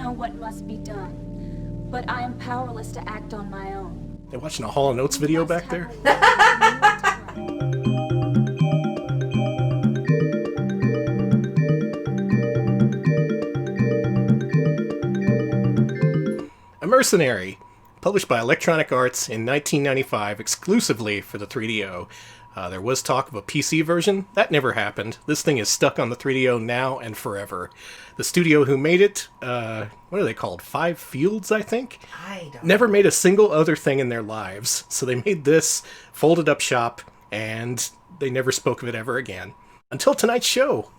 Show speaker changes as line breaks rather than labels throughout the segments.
know what must be done, but I am powerless to act on my own.
They're watching a Hall & Oates video back there? Immercenary, published by Electronic Arts in 1995 exclusively for the 3DO. There was talk of a PC version. That never happened. This thing is stuck on the 3DO now and forever. The studio who made it, what are they called? Five Fields, I think?
I don't
Never made a single other thing in their lives. So they made this, folded up shop, and they never spoke of it ever again. Until tonight's show.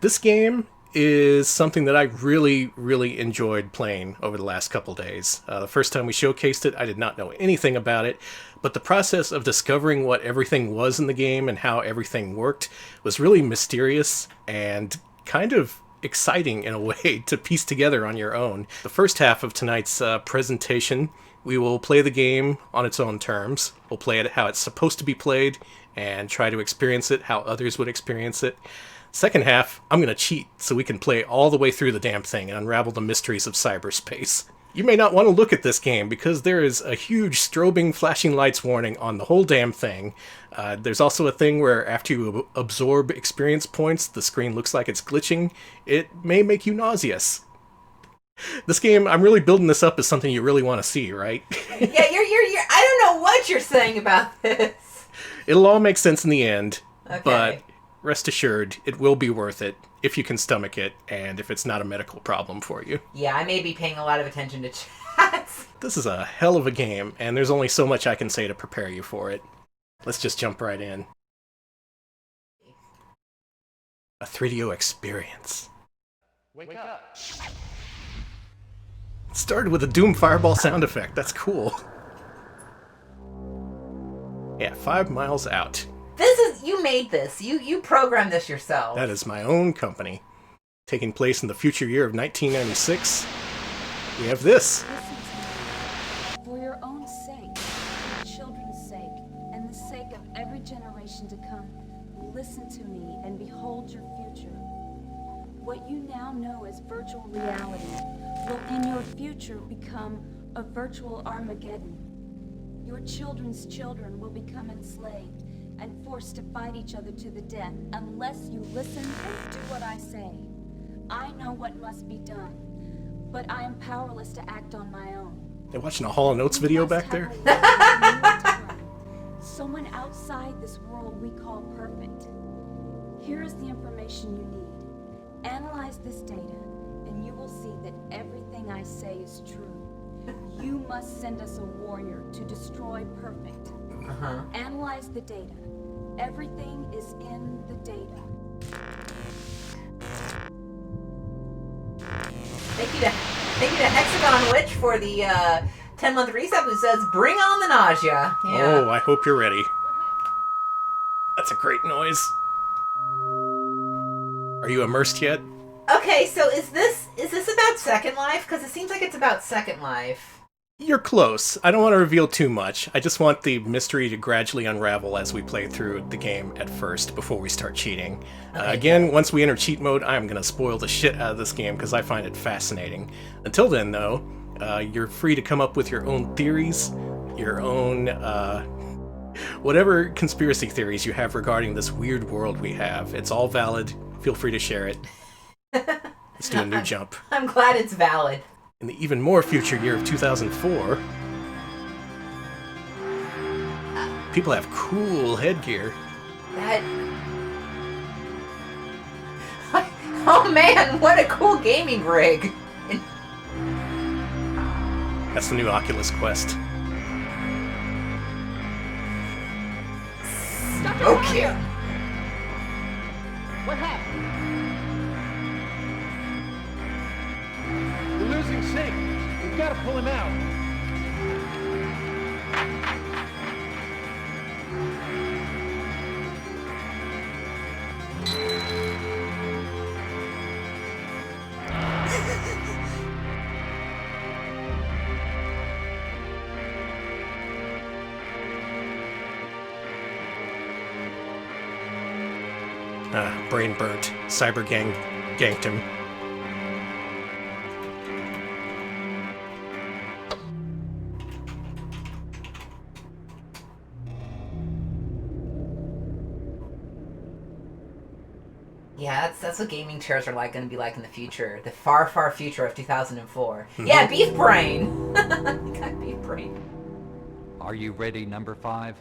This game is something that I really, really enjoyed playing over the last couple days. The first time we showcased it, I did not know anything about it, but the process of discovering what everything was in the game and how everything worked was really mysterious and kind of exciting in a way to piece together on your own. The first half of tonight's presentation, we will play the game on its own terms. We'll play it how it's supposed to be played and try to experience it how others would experience it. Second half, I'm going to cheat so we can play all the way through the damn thing and unravel the mysteries of cyberspace. You may not want to look at this game because there is a huge strobing flashing lights warning on the whole damn thing. There's also a thing where after you absorb experience points, the screen looks like it's glitching. It may make you nauseous. This game, I'm really building this up as something you really want to see, right?
Yeah, you're I don't know what you're saying about this.
It'll all make sense in the end,
Okay.
but rest assured, it will be worth it if you can stomach it and if it's not a medical problem for you.
Yeah, I may be paying a lot of attention to chats.
This is a hell of a game, and there's only so much I can say to prepare you for it. Let's just jump right in. A 3DO experience.
Wake up.
It started with a Doom Fireball sound effect. That's cool. Yeah, 5 miles out.
You made this. You programmed this yourself.
That is my own company. Taking place in the future year of 1996. We have this.
Listen to me. For your own sake, your children's sake, and the sake of every generation to come, listen to me and behold your future. What you now know as virtual reality will in your future become a virtual Armageddon. Your children's children will become enslaved and forced to fight each other to the death unless you listen and do what I say. I know what must be done, but I am powerless to act on my own.
They're watching a Hall & Oates video back there?
Someone outside this world we call perfect. Here is the information you need. Analyze this data, and you will see that everything I say is true. You must send us a warrior to destroy perfect. Analyze the data. Everything is in the data.
Thank you to Hexagon Witch for the 10-month reset who says, bring on the nausea. Yeah.
Oh, I hope you're ready. That's a great noise. Are you immersed yet?
Okay, so is this about Second Life? Because it seems like it's about Second Life.
You're close. I don't want to reveal too much. I just want the mystery to gradually unravel as we play through the game at first, before we start cheating. Again, once we enter cheat mode, I'm going to spoil the shit out of this game because I find it fascinating. Until then, though, you're free to come up with your own theories, your own, whatever conspiracy theories you have regarding this weird world we have. It's all valid. Feel free to share it. Let's do a new jump.
I'm glad it's valid.
In the even more future year of 2004, people have cool headgear.
Oh man, what a cool gaming rig!
That's the new Oculus Quest.
Okay.
What happened? We're losing sync. We've got to pull him out.
Brain burnt. Cyber gang ganked him.
Yeah, that's what gaming chairs are going to be like in the future. The far, far future of 2004. Yeah, beef brain. Got beef brain.
Are you ready, number 5?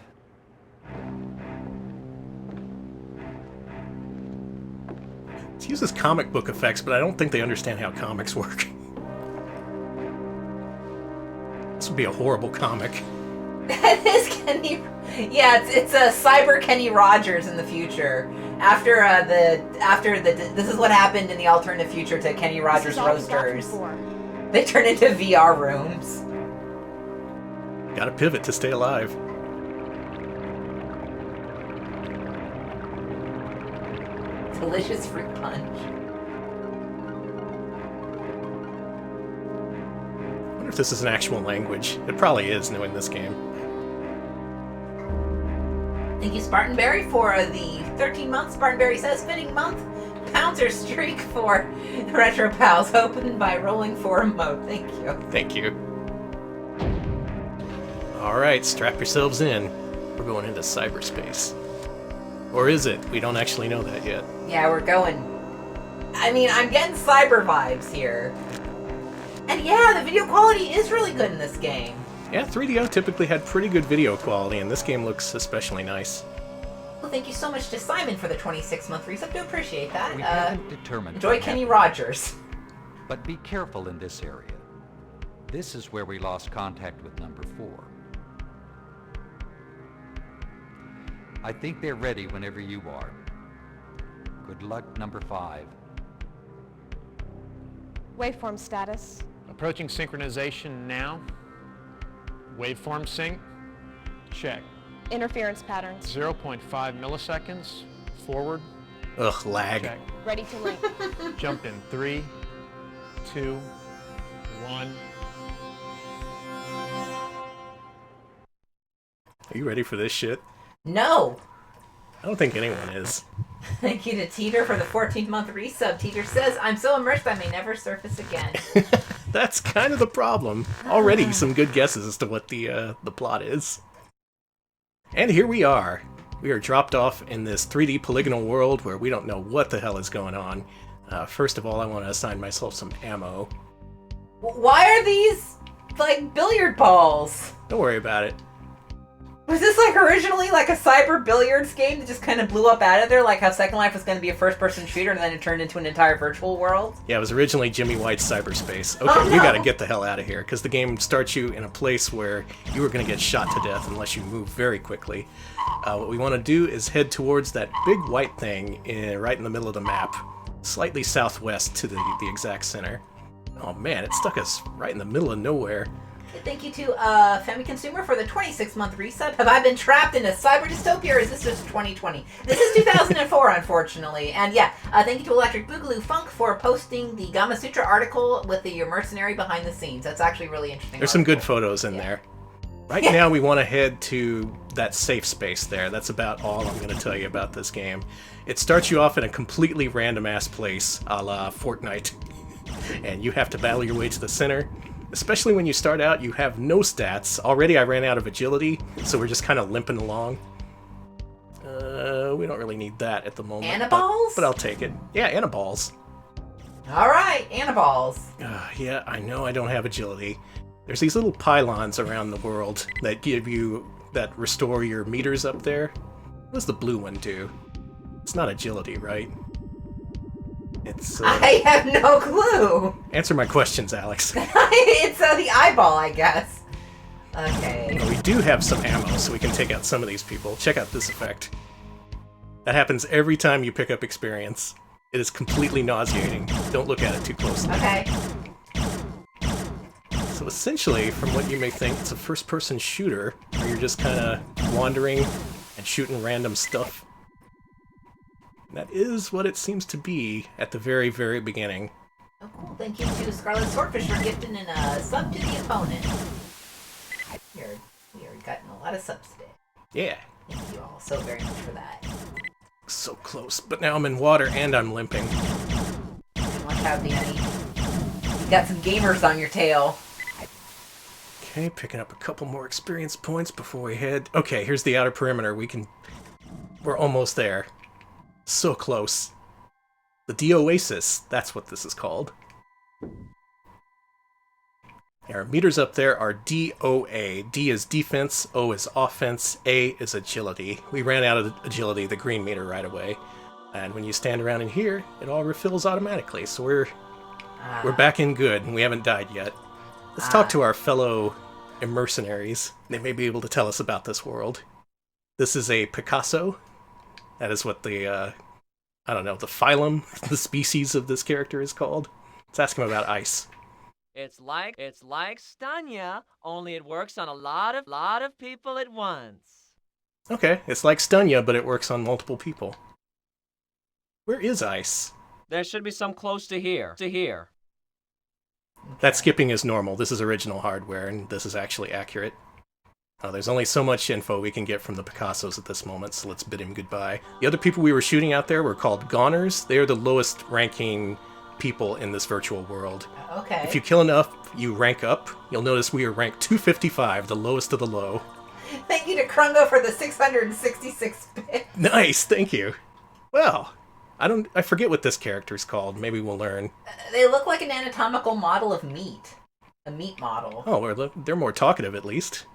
It uses comic book effects, but I don't think they understand how comics work. This would be a horrible comic.
That is Kenny. Yeah, it's a cyber Kenny Rogers in the future. After this is what happened in the alternative future to Kenny Rogers Roasters. They turn into VR rooms.
Gotta pivot to stay alive.
Delicious fruit punch.
I wonder if this is an actual language. It probably is, knowing this game.
Thank you, Spartan Berry, for the 13 months. Spartan Berry says, fitting month. Pouncer streak for Retro Pals, opened by Rolling Forum mode. Thank you.
Thank you. Alright, strap yourselves in. We're going into cyberspace. Or is it? We don't actually know that yet.
Yeah, we're going. I mean, I'm getting cyber vibes here. And yeah, the video quality is really good in this game.
Yeah, 3DO typically had pretty good video quality, and this game looks especially nice.
Well, thank you so much to Simon for the 26-month resub. Do appreciate that.
We haven't determined.
Enjoy
what
Kenny
happened,
Rogers.
but be careful in this area. This is where we lost contact with number 4. I think they're ready whenever you are. Good luck, number 5.
Waveform status.
Approaching synchronization now. Waveform sync. Check.
Interference patterns.
0.5 milliseconds. Forward.
Ugh, lag.
Check.
Ready to link.
Jump in 3, 2, 1.
Are you ready for this shit?
No.
I don't think anyone is.
Thank you to Teeter for the 14th-month resub. Teeter says, I'm so immersed I may never surface again.
That's kind of the problem. Already some good guesses as to what the plot is. And here we are. We are dropped off in this 3D polygonal world where we don't know what the hell is going on. First of all, I want to assign myself some ammo.
Why are these, like, billiard balls?
Don't worry about it.
Was this, like, originally, like, a cyber billiards game that just kind of blew up out of there? Like how Second Life was going to be a first-person shooter and then it turned into an entire virtual world?
Yeah, it was originally Jimmy White's cyberspace. Okay,
Oh, no.
you gotta get the hell out of here, because the game starts you in a place where you are gonna get shot to death unless you move very quickly. What we want to do is head towards that big white thing right in the middle of the map, slightly southwest to the exact center. Oh man, it stuck us right in the middle of nowhere.
Thank you to Femi Consumer for the 26-month resub. Have I been trapped in a cyber dystopia, or is this just 2020? This is 2004, unfortunately. And yeah, thank you to Electric Boogaloo Funk for posting the Gama Sutra article with the Immercenary behind the scenes. That's actually really interesting.
There's some good photos in there. Right now we want to head to that safe space there. That's about all I'm going to tell you about this game. It starts you off in a completely random-ass place, a la Fortnite. And you have to battle your way to the center. Especially when you start out, you have no stats. Already I ran out of agility, so we're just kind of limping along. We don't really need that at the moment.
Anaballs?
But I'll take it. Yeah, Anaballs.
Alright, Anaballs.
Yeah, I know I don't have agility. There's these little pylons around the world that restore your meters up there. What does the blue one do? It's not agility, right? It's,
I have no clue.
Answer my questions, Alex.
It's the eyeball, I guess. Okay.
We do have some ammo, so we can take out some of these people. Check out this effect. That happens every time you pick up experience. It is completely nauseating. Don't look at it too closely.
Okay.
So essentially, from what you may think, it's a first-person shooter, where you're just kind of wandering and shooting random stuff. And that is what it seems to be at the very, very beginning.
Oh, cool. Thank you to Scarlet Swordfish for gifting in a sub to the opponent. We are getting a lot of subs today.
Yeah.
Thank you all so very much for that.
So close. But now I'm in water and I'm limping.
Watch out, Danny. You got some gamers on your tail.
Okay, picking up a couple more experience points before we head... Okay, here's the outer perimeter. We're almost there. So close. The D-Oasis, that's what this is called. Our meters up there are DOA. D is defense, O is offense, A is agility. We ran out of agility, the green meter, right away. And when you stand around in here, it all refills automatically, so we're back in good, and we haven't died yet. Let's talk to our fellow Immercenaries. They may be able to tell us about this world. This is a Picasso. That is what the, the phylum, the species of this character is called. Let's ask him about ice.
It's like Stanya, only it works on a lot of people at once.
Okay, it's like Stunya, but it works on multiple people. Where is ice?
There should be some close to here.
That skipping is normal. This is original hardware, and this is actually accurate. There's only so much info we can get from the Picassos at this moment, so let's bid him goodbye. The other people we were shooting out there were called Goners. They are the lowest ranking people in this virtual world.
Okay.
If you kill enough, you rank up. You'll notice we are ranked 255, the lowest of the low.
Thank you to Krungo for the 666 bits.
Nice, thank you. Well, I forget what this character's called. Maybe we'll learn.
They look like an anatomical model of meat. A meat model.
Oh, well, they're more talkative at least.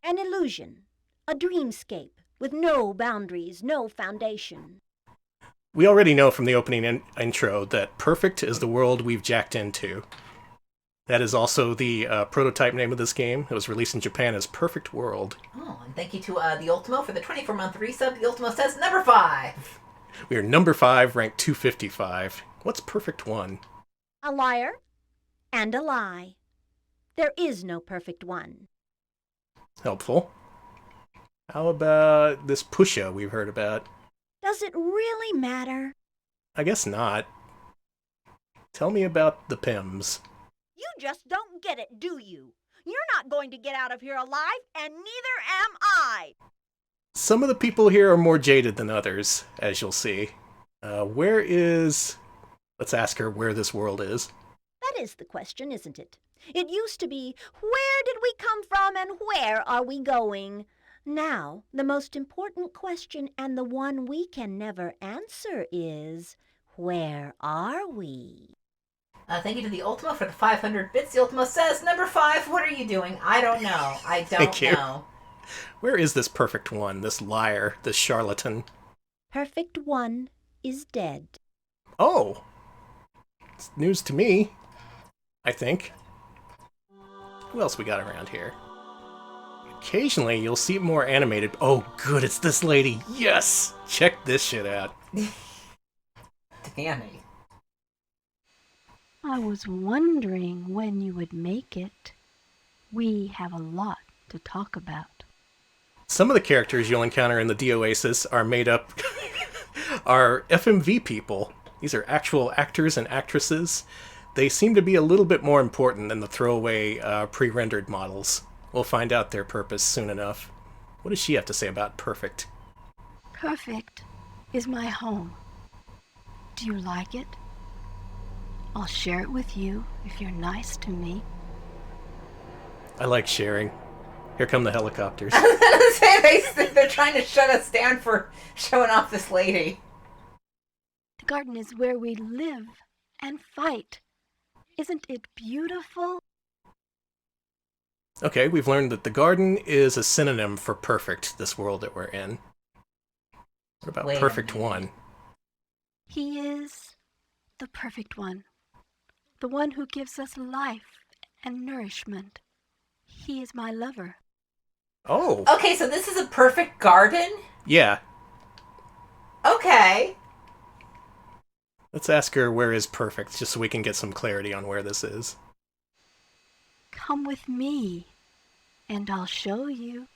An illusion. A dreamscape with no boundaries, no foundation.
We already know from the opening intro that Perfect is the world we've jacked into. That is also the prototype name of this game. It was released in Japan as Perfect World.
Oh, and thank you to the Ultimo for the 24-month resub. The Ultimo says number 5.
We are number 5, ranked 255. What's Perfect 1?
A liar and a lie. There is no perfect one.
Helpful. How about this Pusha we've heard about?
Does it really matter?
I guess not. Tell me about the Pims.
You just don't get it, do you? You're not going to get out of here alive, and neither am I.
Some of the people here are more jaded than others, as you'll see. Let's ask her where this world is.
That is the question, isn't it? It used to be, where did we come from and where are we going? Now, the most important question and the one we can never answer is, where are we?
Thank you to the Ultimo for the 500 bits. The Ultimo says, number 5, what are you doing? I don't know. I don't
Thank you.
know.
Where is this Perfect One, this liar, this charlatan?
Perfect one is dead.
Oh! It's news to me, I think. Who else we got around here? Occasionally, you'll see more animated... Oh, good, it's this lady! Yes! Check this shit out.
Danny.
I was wondering when you would make it. We have a lot to talk about.
Some of the characters you'll encounter in the D-Oasis are made up... are FMV people. These are actual actors and actresses. They seem to be a little bit more important than the throwaway pre-rendered models. We'll find out their purpose soon enough. What does she have to say about Perfect?
Perfect is my home. Do you like it? I'll share it with you if you're nice to me.
I like sharing. Here come the helicopters.
They're trying to shut us down for showing off this lady.
The garden is where we live and fight. Isn't it beautiful?
Okay, we've learned that the garden is a synonym for perfect, this world that we're in. What about
Wait a
Perfect
minute.
One?
He is the perfect one. The one who gives us life and nourishment. He is my lover.
Oh!
Okay, so this is a perfect garden?
Yeah.
Okay.
Let's ask her where is perfect, just so we can get some clarity on where this is.
Come with me, and I'll show you.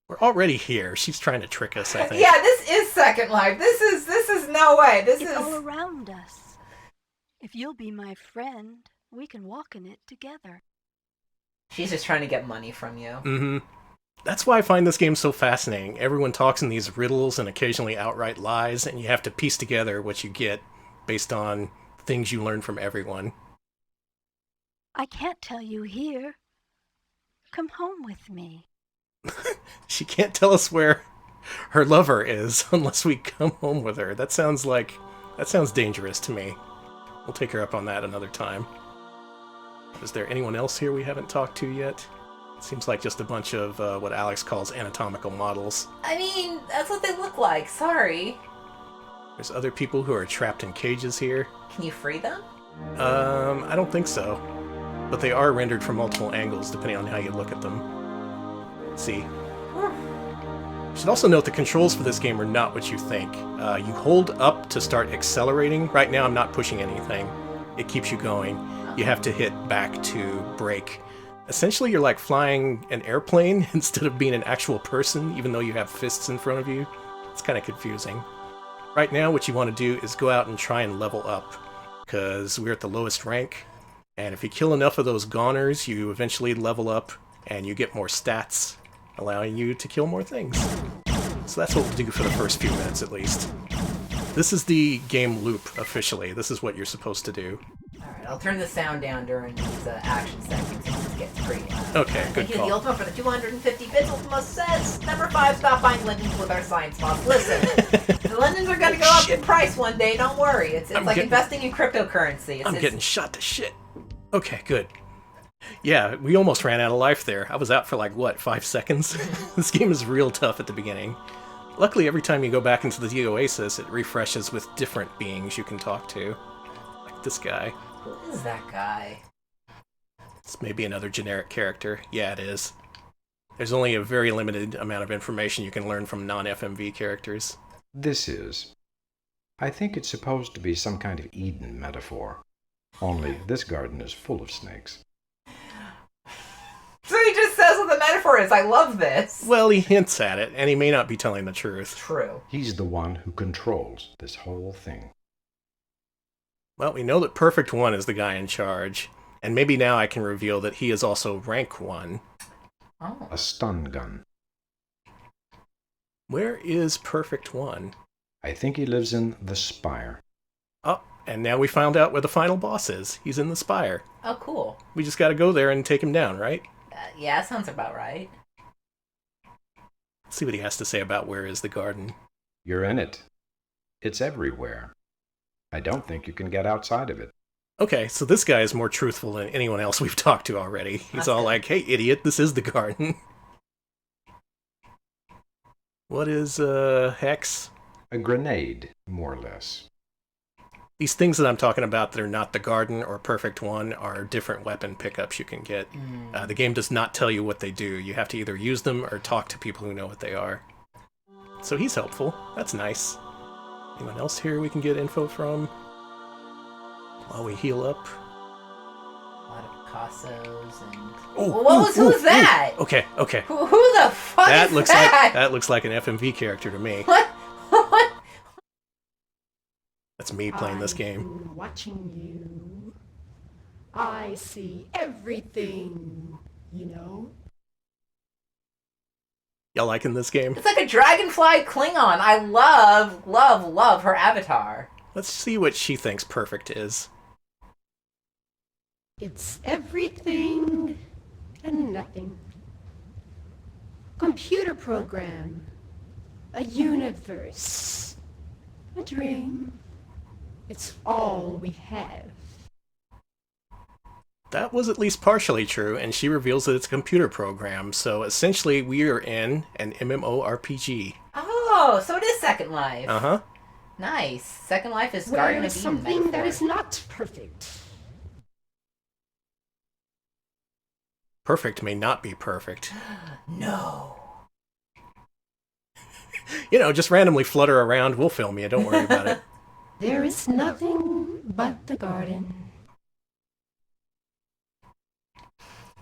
We're already here. She's trying to trick us, I think.
Yeah, this is Second Life. This is no way. This
It's
is...
all around us. If you'll be my friend, we can walk in it together.
She's just trying to get money from you.
Mm-hmm. That's why I find this game so fascinating. Everyone talks in these riddles and occasionally outright lies, and you have to piece together what you get based on things you learn from everyone.
I can't tell you here. Come home with me.
She can't tell us where her lover is unless we come home with her. That sounds like That sounds dangerous to me. We'll take her up on that another time. Is there anyone else here we haven't talked to yet? Seems like just a bunch of what Alex calls anatomical models.
I mean, that's what they look like. Sorry.
There's other people who are trapped in cages here.
Can you free them?
I don't think so. But they are rendered from multiple angles, depending on how you look at them. Let's see. You should also note the controls for this game are not what you think. You hold up to start accelerating. Right now I'm not pushing anything. It keeps you going. You have to hit back to brake. Essentially you're like flying an airplane instead of being an actual person, even though you have fists in front of you. It's kind of confusing. Right now what you want to do is go out and try and level up, because we're at the lowest rank. And if you kill enough of those goners, you eventually level up and you get more stats, allowing you to kill more things. So that's what we'll do for the first few minutes at least. This is the game loop officially. This is what you're supposed to do.
Alright, I'll turn the sound down during these action segments since it gets pretty loud.
Okay, good
Thank you,
call.
the Ultima, for the 250 bits. Ultima says, number 5, stop buying Lindens with our science bots. Listen, the Lindens are going to go up in price one day, don't worry. It's like investing in cryptocurrency.
I'm getting shot to shit. Okay, good. Yeah, we almost ran out of life there. I was out for like, what, 5 seconds? This game is real tough at the beginning. Luckily, every time you go back into the Oasis, it refreshes with different beings you can talk to. Like this guy.
Who is that guy?
It's maybe another generic character. Yeah, it is. There's only a very limited amount of information you can learn from non-FMV characters.
This is. I think it's supposed to be some kind of Eden metaphor. Only this garden is full of snakes.
So he just says what the metaphor is. I love this.
Well, he hints at it, and he may not be telling the truth.
True.
He's the one who controls this whole thing.
Well, we know that Perfect 1 is the guy in charge, and maybe now I can reveal that he is also Rank 1.
Oh.
A stun gun.
Where is Perfect 1?
I think he lives in the Spire.
Oh, and now we found out where the final boss is. He's in the Spire.
Oh, cool.
We just gotta go there and take him down, right?
Yeah, sounds about right.
Let's see what he has to say about where is the garden.
You're in it. It's everywhere. I don't think you can get outside of it.
Okay, so this guy is more truthful than anyone else we've talked to already. He's
That's
all
good.
like, hey, idiot, this is the garden. What is, Hex?
A grenade, more or less.
These things that I'm talking about that are not the garden or Perfect 1 are different weapon pickups you can get. The game does not tell you what they do. You have to either use them or talk to people who know what they are. So he's helpful. That's nice. Anyone else here we can get info from? While we heal up.
A lot of Picassos and...
Oh,
who was that?
Okay.
Who the fuck
That
is
looks
that?
that looks like an FMV character to me.
What? What?
That's me playing this game.
I'm watching you. I see everything, you know?
Y'all liking this game?
It's like a dragonfly Klingon. I love her avatar.
Let's see what she thinks Perfect is.
It's everything and nothing. Computer program. A universe. A dream. It's all we have.
That was at least partially true, and she reveals that it's a computer program, so essentially we are in an MMORPG.
Oh, so it is Second Life.
Uh-huh.
Nice. Second Life is
Where
Garden
is
of Eden
something that
metaphor.
is not perfect.
Perfect may not be perfect.
No.
You know, just randomly flutter around, we'll film you, don't worry about it.
There is nothing but the garden.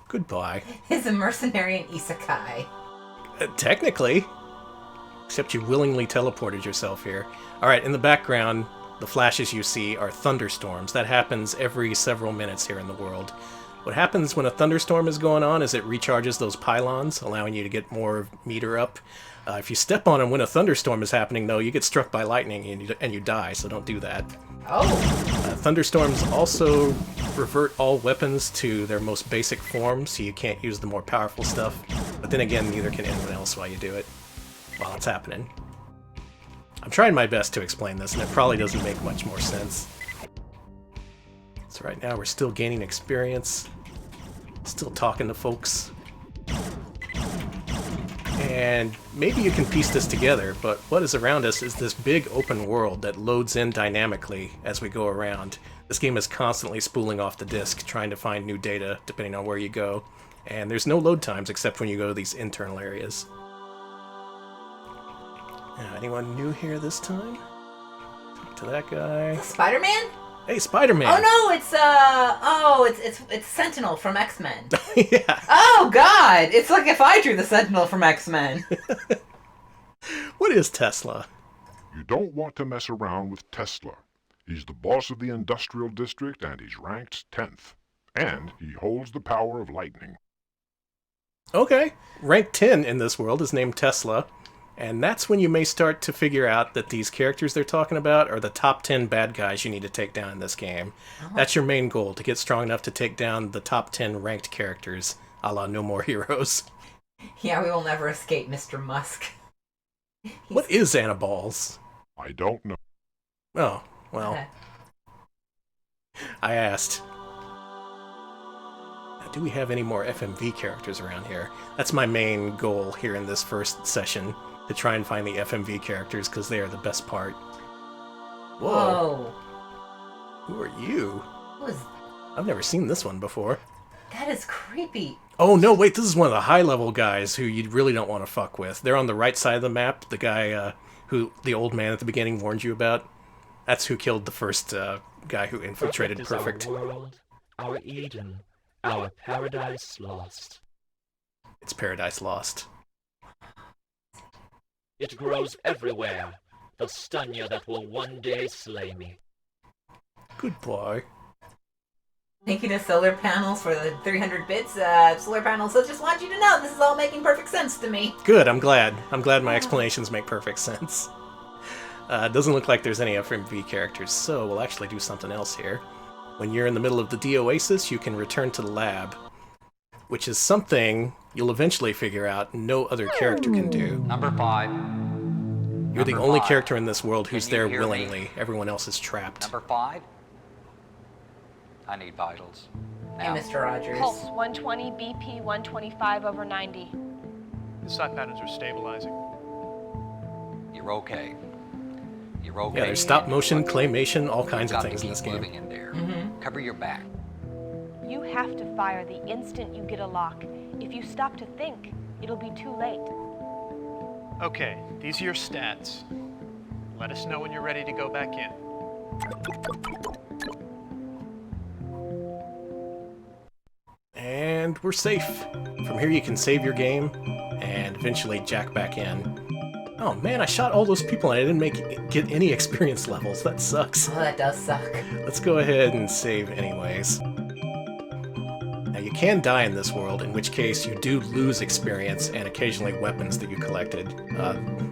Goodbye.
He's a mercenary in Isekai.
Technically. Except you willingly teleported yourself here. Alright, in the background, the flashes you see are thunderstorms. That happens every several minutes here in the world. What happens when a thunderstorm is going on is it recharges those pylons, allowing you to get more meter up. If you step on them when a thunderstorm is happening, though, you get struck by lightning and you die, so don't do that.
Oh.
Thunderstorms also revert all weapons to their most basic form, so you can't use the more powerful stuff. But then again, neither can anyone else while you do it, while it's happening. I'm trying my best to explain this, and it probably doesn't make much more sense. So right now we're still gaining experience, still talking to folks. And maybe you can piece this together, but what is around us is this big open world that loads in dynamically as we go around. This game is constantly spooling off the disk, trying to find new data depending on where you go. And there's no load times except when you go to these internal areas. Anyone new here this time? Talk to that guy.
Spider-Man?
Hey, Spider-Man!
Oh no, it's Sentinel from X-Men.
Yeah.
Oh god! It's like if I drew the Sentinel from X-Men.
What is Tesla?
You don't want to mess around with Tesla. He's the boss of the industrial district and he's ranked 10th. And he holds the power of lightning.
Okay. Rank 10 in this world is named Tesla. And that's when you may start to figure out that these characters they're talking about are the top 10 bad guys you need to take down in this game. Oh. That's your main goal, to get strong enough to take down the top 10 ranked characters, a la No More Heroes.
Yeah, we will never escape Mr. Musk.
What is Anaballs?
I don't know.
Oh, well.
Okay.
I asked. Do we have any more FMV characters around here? That's my main goal here in this first session, to try and find the FMV characters, because they are the best part. Whoa. Who are you?
Who is...
I've never seen this one before.
That is creepy.
Oh, no, wait, this is one of the high-level guys who you really don't want to fuck with. They're on the right side of the map, the guy who the old man at the beginning warned you about. That's who killed the first guy who infiltrated Perfect.
Our world, our Eden, our paradise lost.
It's Paradise Lost.
It grows everywhere, the Stanya that will one day slay me.
Good boy.
Thank you to Solar Panels for the 300 bits. Solar Panels, I just want you to know this is all making perfect sense to me.
Good, I'm glad. I'm glad my explanations make perfect sense. It doesn't look like there's any FMV characters, so we'll actually do something else here. When you're in the middle of the Oasis, you can return to the lab, which is something you'll eventually figure out no other character can do.
Number 5.
You're the only character in this world who's there willingly. Everyone else is trapped.
Number 5. I need vitals.
Now. Hey, Mr. Rogers.
Pulse 120, BP 125 over 90.
The side patterns are stabilizing.
You're okay. You're okay.
Yeah, there's stop motion, claymation, all kinds of things in this game.
In there. Mm-hmm. Cover your back.
You have to fire the instant you get a lock. If you stop to think, it'll be too late.
Okay, these are your stats. Let us know when you're ready to go back in.
And we're safe. From here you can save your game and eventually jack back in. Oh man, I shot all those people and I didn't get any experience levels. That sucks.
Oh, that does suck.
Let's go ahead and save anyways. Now you can die in this world, in which case you do lose experience and occasionally weapons that you collected.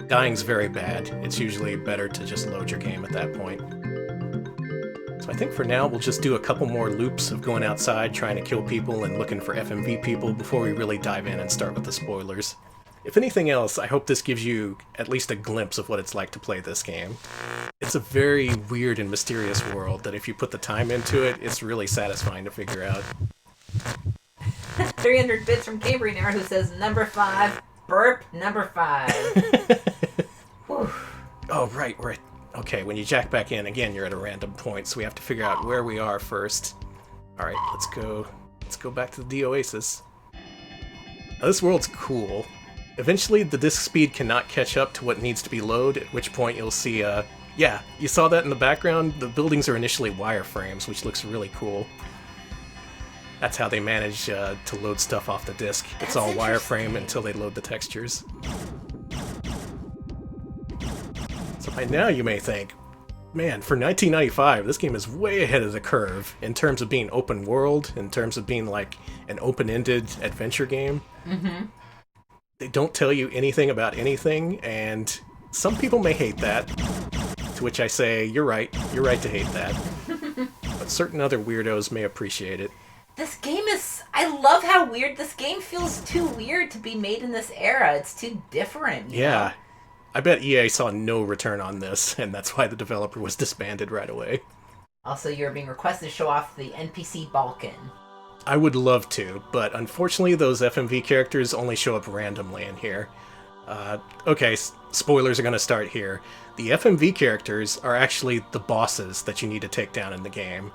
Dying's very bad. It's usually better to just load your game at that point. So I think for now we'll just do a couple more loops of going outside, trying to kill people and looking for FMV people before we really dive in and start with the spoilers. If anything else, I hope this gives you at least a glimpse of what it's like to play this game. It's a very weird and mysterious world that if you put the time into it, it's really satisfying to figure out.
300 bits from Cambrian Era who says number 5, burp, number 5.
Oh, right. Okay, when you jack back in, again, you're at a random point, so we have to figure out where we are first. Alright, let's go back to the Oasis. Now, this world's cool. Eventually, the disk speed cannot catch up to what needs to be loaded, at which point you'll see, yeah, you saw that in the background? The buildings are initially wireframes, which looks really cool. That's how they manage to load stuff off the disk. It's all wireframe until they load the textures. So by now you may think, man, for 1995, this game is way ahead of the curve in terms of being open world, in terms of being like an open-ended adventure game.
Mm-hmm.
They don't tell you anything about anything, and some people may hate that, to which I say, you're right to hate that. But certain other weirdos may appreciate it.
This game is... I love how weird this game feels. Too weird to be made in this era. It's too different.
Yeah. I bet EA saw no return on this, and that's why the developer was disbanded right away.
Also, you're being requested to show off the NPC Balkan.
I would love to, but unfortunately those FMV characters only show up randomly in here. Okay, spoilers are going to start here. The FMV characters are actually the bosses that you need to take down in the game.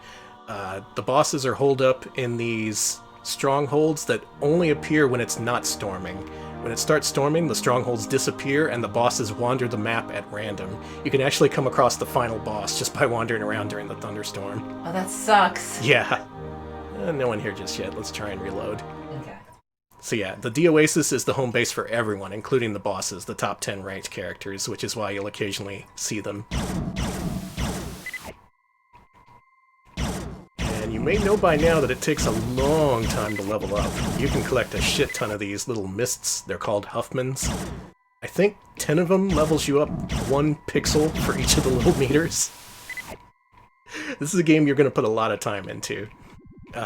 The bosses are holed up in these strongholds that only appear when it's not storming. When it starts storming, the strongholds disappear and the bosses wander the map at random. You can actually come across the final boss just by wandering around during the thunderstorm.
Oh, that sucks.
Yeah. No one here just yet. Let's try and reload.
Okay.
So yeah, the D-Oasis is the home base for everyone, including the bosses, the top 10 ranked characters, which is why you'll occasionally see them. And you may know by now that it takes a long time to level up. You can collect a shit ton of these little mists. They're called Huffmans. I think 10 of them levels you up 1 pixel for each of the little meters. This is a game you're going to put a lot of time into.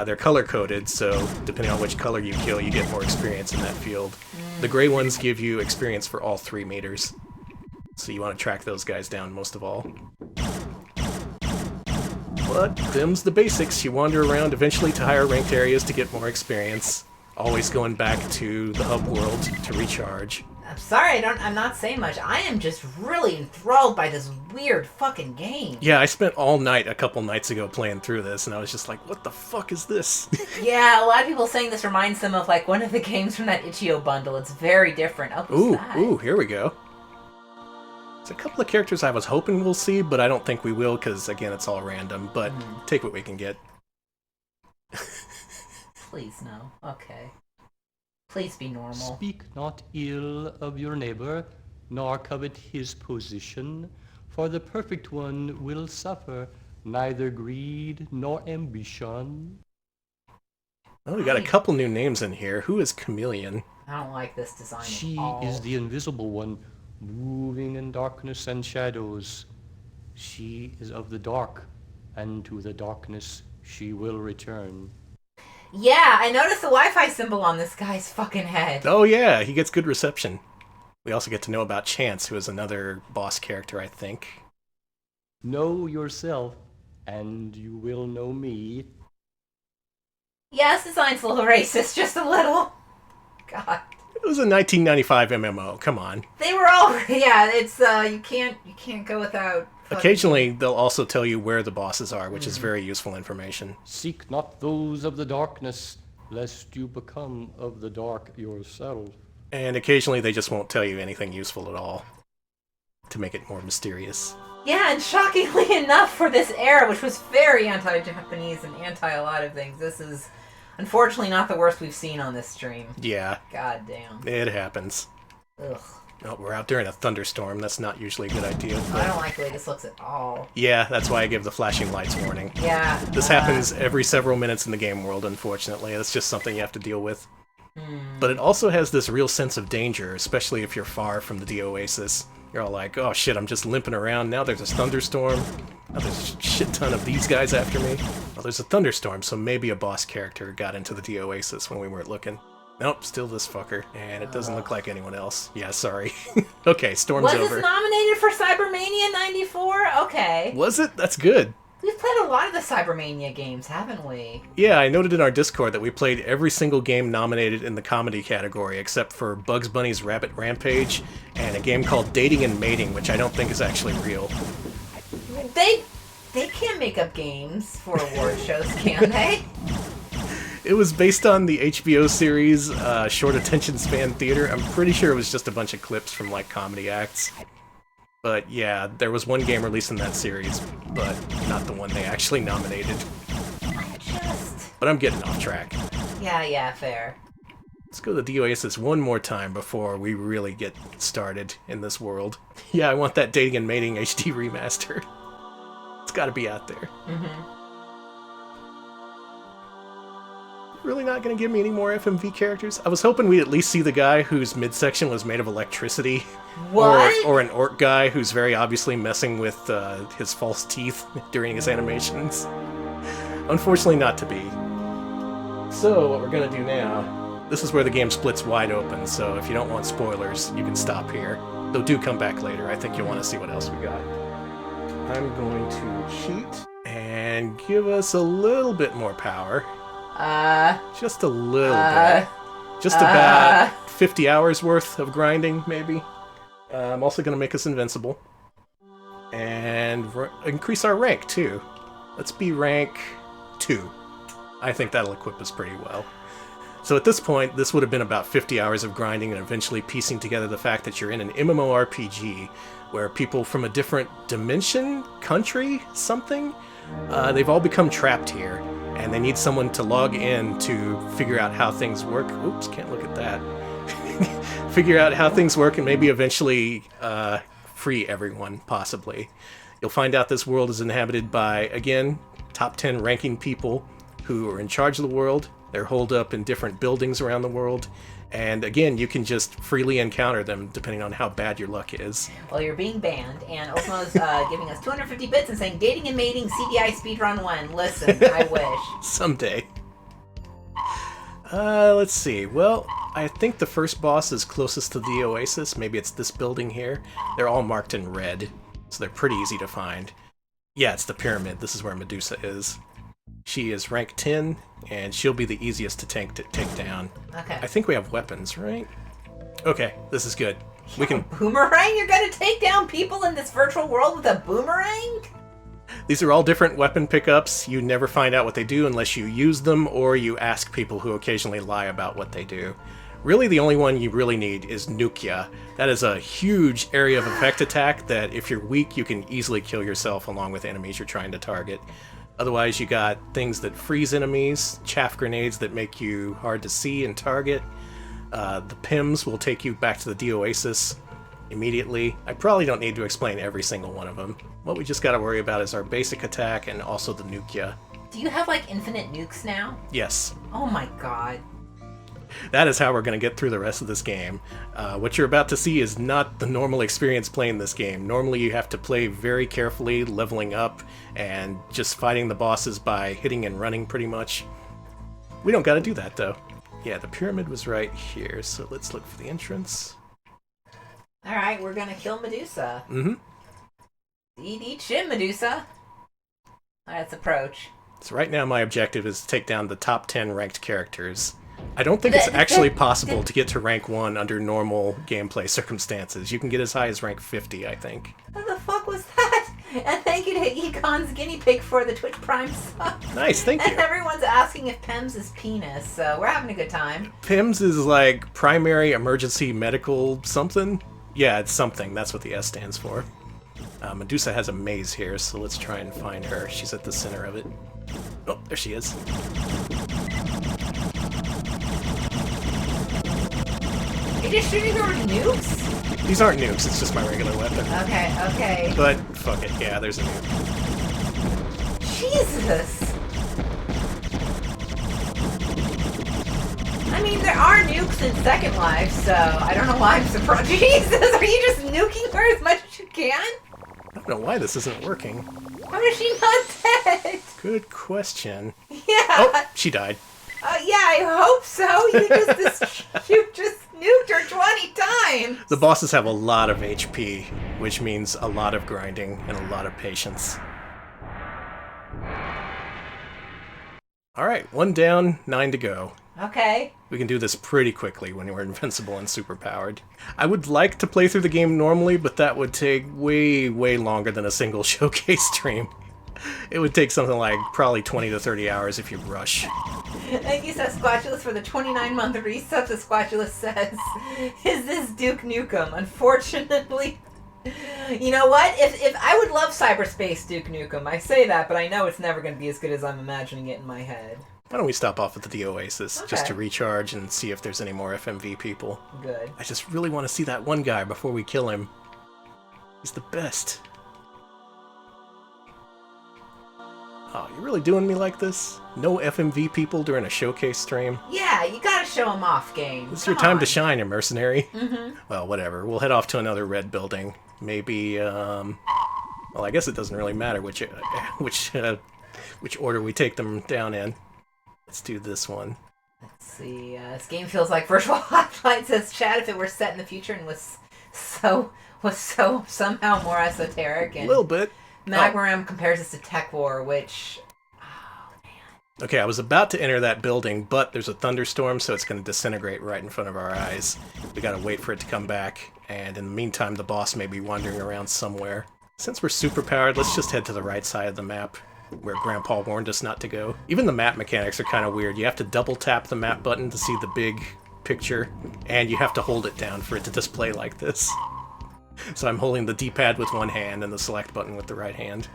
They're color-coded, so depending on which color you kill, you get more experience in that field. The gray ones give you experience for all 3 meters. So you want to track those guys down most of all. But them's the basics. You wander around eventually to higher ranked areas to get more experience. Always going back to the hub world to recharge.
I'm sorry, I'm not saying much. I am just really enthralled by this weird fucking game.
Yeah, I spent all night a couple nights ago playing through this, and I was just like, what the fuck is this?
Yeah, a lot of people saying this reminds them of like one of the games from that Itch.io bundle. It's very different. Oh, who's that?
Ooh, here we go. There's a couple of characters I was hoping we'll see, but I don't think we will, because again, it's all random, but take what we can get.
Please, no. Okay. Please be normal.
Speak not ill of your neighbor, nor covet his position, for the perfect one will suffer neither greed nor ambition.
Oh, we got a couple new names in here. Who is Chameleon?
I don't like this design
She
at all.
is the invisible one, moving in darkness and shadows. She is of the dark, and to the darkness she will return.
Yeah, I noticed the Wi-Fi symbol on this guy's fucking head.
Oh yeah, he gets good reception. We also get to know about Chance, who is another boss character, I think.
Know yourself, and you will know me.
Yeah, this design's a little racist, just a little. God.
It was a 1995 MMO, come on.
They were all, yeah, it's, you can't go without...
Occasionally, they'll also tell you where the bosses are, which is very useful information.
Seek not those of the darkness, lest you become of the dark yourself.
And occasionally they just won't tell you anything useful at all, to make it more mysterious.
Yeah, and shockingly enough for this era, which was very anti-Japanese and anti a lot of things, this is unfortunately not the worst we've seen on this stream.
Yeah.
God damn.
It happens.
Ugh.
Oh, we're out during a thunderstorm. That's not usually a good idea.
I don't like the way this looks at all.
Yeah, that's why I give the flashing lights warning.
Yeah.
This happens every several minutes in the game world, unfortunately. That's just something you have to deal with. But it also has this real sense of danger, especially if you're far from the D-Oasis. You're all like, oh shit, I'm just limping around. Now there's a thunderstorm. Now there's a shit ton of these guys after me. Well, there's a thunderstorm, so maybe a boss character got into the D-Oasis when we weren't looking. Nope, still this fucker. And it doesn't look like anyone else. Yeah, sorry. Okay, storm's over.
Was this nominated for Cybermania 94? Okay.
Was it? That's good.
We've played a lot of the Cybermania games, haven't we?
Yeah, I noted in our Discord that we played every single game nominated in the comedy category, except for Bugs Bunny's Rabbit Rampage, and a game called Dating and Mating, which I don't think is actually real.
They can't make up games for award shows, can they?
It was based on the HBO series Short Attention Span Theater. I'm pretty sure it was just a bunch of clips from, like, comedy acts. But yeah, there was one game released in that series, but not the one they actually nominated. But I'm getting off track.
Yeah, fair.
Let's go to the D-Oasis one more time before we really get started in this world. Yeah, I want that Dating and Mating HD remaster. It's gotta be out there. Really not gonna give me any more FMV characters? I was hoping we'd at least see the guy whose midsection was made of electricity.
What?
Or an orc guy who's very obviously messing with his false teeth during his animations. Unfortunately not to be. So, what we're gonna do now This is where the game splits wide open, so if you don't want spoilers, you can stop here. Though do come back later. I think you'll want to see what else we got. I'm going to cheat and give us a little bit more power. Just a little bit. Just about 50 hours worth of grinding, maybe. I'm also going to make us invincible. And increase our rank, too. Let's be rank 2. I think that'll equip us pretty well. So at this point, this would have been about 50 hours of grinding and eventually piecing together the fact that you're in an MMORPG where people from a different dimension, country, something, they've all become trapped here. And they need someone to log in to figure out how things work. Oops, can't look at that. Figure out how things work and maybe eventually free everyone, possibly. You'll find out this world is inhabited by, again, top 10 ranking people who are in charge of the world. They're holed up in different buildings around the world. And again, you can just freely encounter them depending on how bad your luck is.
Well, you're being banned, and Ultimo's giving us 250 bits and saying, dating and mating, CDI speedrun 1. Listen, I wish.
Someday. Let's see. Well, I think the first boss is closest to the Oasis. Maybe it's this building here. They're all marked in red, so they're pretty easy to find. Yeah, it's the pyramid. This is where Medusa is. She is rank 10, and she'll be the easiest to take down.
Okay.
I think we have weapons, right? Okay, this is good. We can.
Boomerang? You're gonna take down people in this virtual world with a boomerang?
These are all different weapon pickups. You never find out what they do unless you use them or you ask people who occasionally lie about what they do. Really, the only one you really need is Nukia. That is a huge area of effect attack that if you're weak, you can easily kill yourself along with enemies you're trying to target. Otherwise, you got things that freeze enemies, chaff grenades that make you hard to see and target. The PIMs will take you back to the Oasis immediately. I probably don't need to explain every single one of them. What we just gotta worry about is our basic attack and also the Nukia.
Do you have, like, infinite nukes now?
Yes.
Oh my god.
That is how we're going to get through the rest of this game. What you're about to see is not the normal experience playing this game. Normally you have to play very carefully, leveling up, and just fighting the bosses by hitting and running pretty much. We don't got to do that, though. Yeah, the pyramid was right here, so let's look for the entrance.
Alright, we're gonna kill Medusa.
Mm-hmm.
Eat shit, Medusa. Let's approach.
So right now my objective is to take down the top 10 ranked characters. I don't think it's actually possible to get to rank 1 under normal gameplay circumstances. You can get as high as rank 50, I think.
What the fuck was that? And thank you to Econ's guinea pig for the Twitch Prime sub.
Nice, thank you.
And everyone's asking if PEMS is penis, so we're having a good time.
PIMS is like Primary Emergency Medical something? Yeah, it's something. That's what the S stands for. Medusa has a maze here, so let's try and find her. She's at the center of it. Oh, there she is.
You're just shooting her with nukes?
These aren't nukes, it's just my regular weapon.
Okay.
But, fuck it, yeah, there's a nuke.
Jesus! I mean, there are nukes in Second Life, so I don't know why I'm surprised. Jesus, are you just nuking her as much as you can?
I don't know why this isn't working.
How is she not dead?
Good question.
Yeah.
Oh, she died.
Yeah, I hope so. You just nuked her 20 times.
The bosses have a lot of HP, which means a lot of grinding and a lot of patience. Alright, 1 down, 9 to go.
Okay.
We can do this pretty quickly when we're invincible and superpowered. I would like to play through the game normally, but that would take way, way longer than a single showcase stream. It would take something like probably 20 to 30 hours if you rush.
Thank you, Sasquatulus, for the 29-month resub. Sasquatulus says, is this Duke Nukem? Unfortunately, you know what? If I would love cyberspace Duke Nukem. I say that, but I know it's never going to be as good as I'm imagining it in my head.
Why don't we stop off at the Oasis, just to recharge and see if there's any more FMV people.
Good.
I just really want to see that one guy before we kill him. He's the best. Oh, you really doing me like this? No FMV people during a showcase stream?
Yeah, you gotta show them off, game.
This is your time to shine, Immercenary.
Mm-hmm.
Well, whatever. We'll head off to another red building. Maybe, well, I guess it doesn't really matter which order we take them down in. Let's do this one.
Let's see. This game feels like Virtual Hotline, says Chad, if it were set in the future and was somehow more esoteric. And
A little bit.
Magmaram compares this to Tech War, which...
Okay, I was about to enter that building, but there's a thunderstorm, so it's going to disintegrate right in front of our eyes. We gotta wait for it to come back, and in the meantime, the boss may be wandering around somewhere. Since we're superpowered, let's just head to the right side of the map, where Grandpa warned us not to go. Even the map mechanics are kind of weird. You have to double tap the map button to see the big picture, and you have to hold it down for it to display like this. So I'm holding the D-pad with one hand and the select button with the right hand.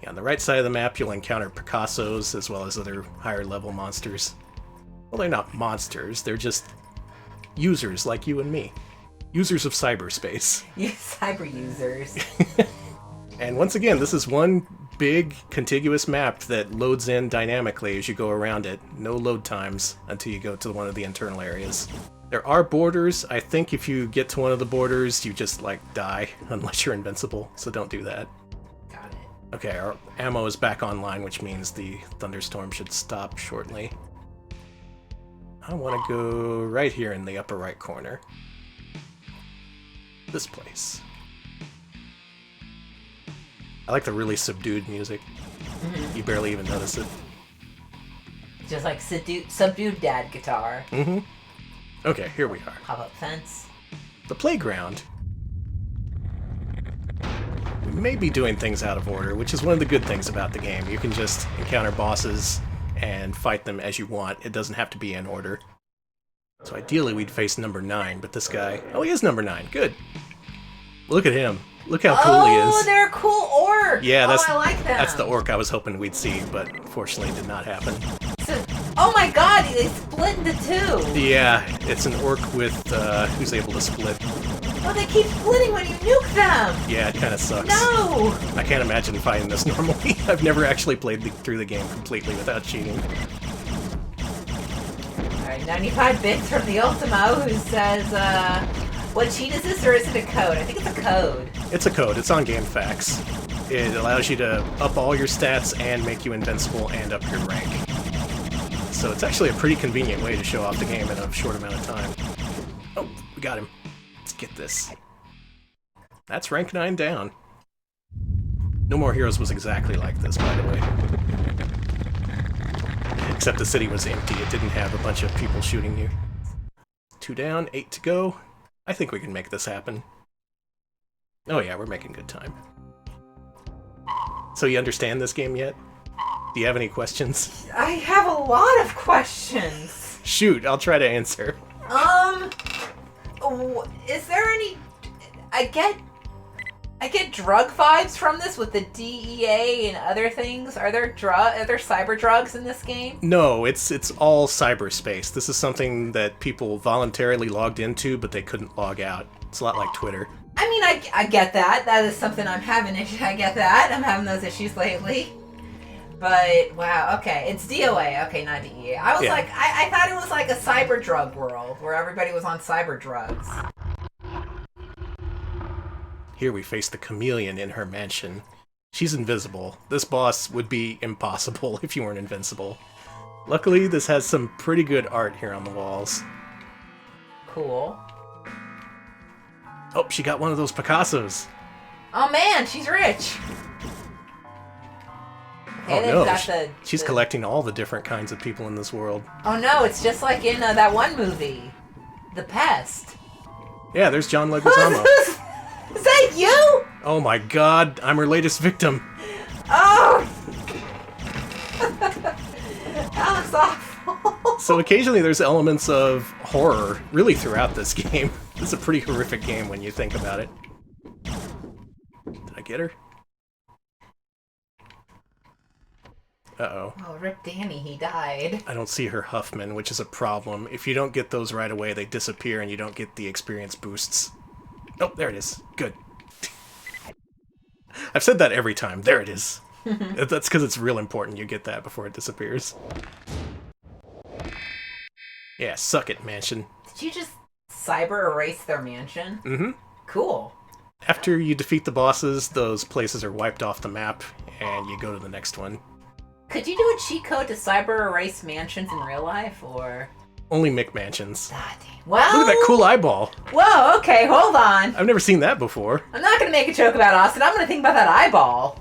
Yeah, on the right side of the map, you'll encounter Picassos, as well as other higher-level monsters. Well, they're not monsters, they're just users like you and me. Users of cyberspace.
You cyber users.
And once again, this is one big, contiguous map that loads in dynamically as you go around it. No load times until you go to one of the internal areas. There are borders. I think if you get to one of the borders, you just, like, die, unless you're invincible, so don't do that. Okay, our ammo is back online, which means the thunderstorm should stop shortly. I want to go right here in the upper right corner. This place. I like the really subdued music. You barely even notice it.
Just like subdued dad guitar.
Mm-hmm. Okay, here we are.
Pop-up fence.
The playground. We may be doing things out of order, which is one of the good things about the game. You can just encounter bosses and fight them as you want. It doesn't have to be in order. So ideally we'd face number 9, but this guy... Oh, he is number 9. Good. Look at him. Look how cool he is.
Oh, they're a cool orc!
Yeah,
I like them.
that's the orc I was hoping we'd see, but unfortunately did not happen.
Oh my god, they split into 2!
Yeah, it's an orc with, who's able to split.
Oh, they keep splitting when you nuke them!
Yeah, it kind of sucks.
No!
I can't imagine fighting this normally. I've never actually played through the game completely without cheating.
Alright, 95 bits from the Ultimo, who says, what cheat is this, or is it a code? I think it's a code.
It's a code. It's on GameFAQs. It allows you to up all your stats and make you invincible and up your rank. So it's actually a pretty convenient way to show off the game in a short amount of time. Oh, we got him. Let's get this. That's rank 9 down. No More Heroes was exactly like this, by the way. Except the city was empty. It didn't have a bunch of people shooting you. 2 down, 8 to go. I think we can make this happen. Oh yeah, we're making good time. So you understand this game yet? Do you have any questions?
I have a lot of questions.
Shoot, I'll try to answer.
Is there any... I get drug vibes from this with the DEA and other things. Are there cyber drugs in this game?
No, it's all cyberspace. This is something that people voluntarily logged into, but they couldn't log out. It's a lot like Twitter.
I mean, I get that. That is something I'm having issues. I get that. I'm having those issues lately. But, wow, okay. It's DOA. Okay, not DEA. I was like, I thought it was like a cyber drug world where everybody was on cyber drugs.
Here we face the Chameleon in her mansion. She's invisible. This boss would be impossible if you weren't invincible. Luckily, this has some pretty good art here on the walls.
Cool.
Oh, she got one of those Picassos.
Oh man, she's rich.
Oh no, she's collecting all the different kinds of people in this world.
Oh no, it's just like in that one movie, The Pest.
Yeah, there's John Leguizamo.
Is that you?
Oh my god, I'm her latest victim.
Oh! That looks awful.
So occasionally there's elements of horror really throughout this game. This is a pretty horrific game when you think about it. Did I get her? Uh-oh.
Oh, Rip Danny, he died.
I don't see her Huffman, which is a problem. If you don't get those right away, they disappear and you don't get the experience boosts. Oh, there it is. Good. I've said that every time. There it is. That's because it's real important you get that before it disappears. Yeah, suck it, mansion.
Did you just cyber erase their mansion?
Mm-hmm.
Cool.
After you defeat the bosses, those places are wiped off the map, and you go to the next one.
Could you do a cheat code to cyber erase mansions in real life, or...?
Only McMansions.
Well,
Look at that cool eyeball.
Whoa, okay, hold on.
I've never seen that before.
I'm not going to make a joke about Austin. I'm going to think about that eyeball.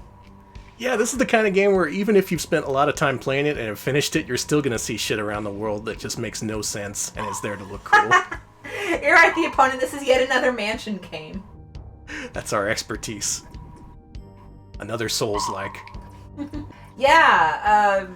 Yeah, this is the kind of game where even if you've spent a lot of time playing it and have finished it, you're still going to see shit around the world that just makes no sense and is there to look cool.
You're right, the opponent. This is yet another mansion game.
That's our expertise. Another Souls-like.
Yeah,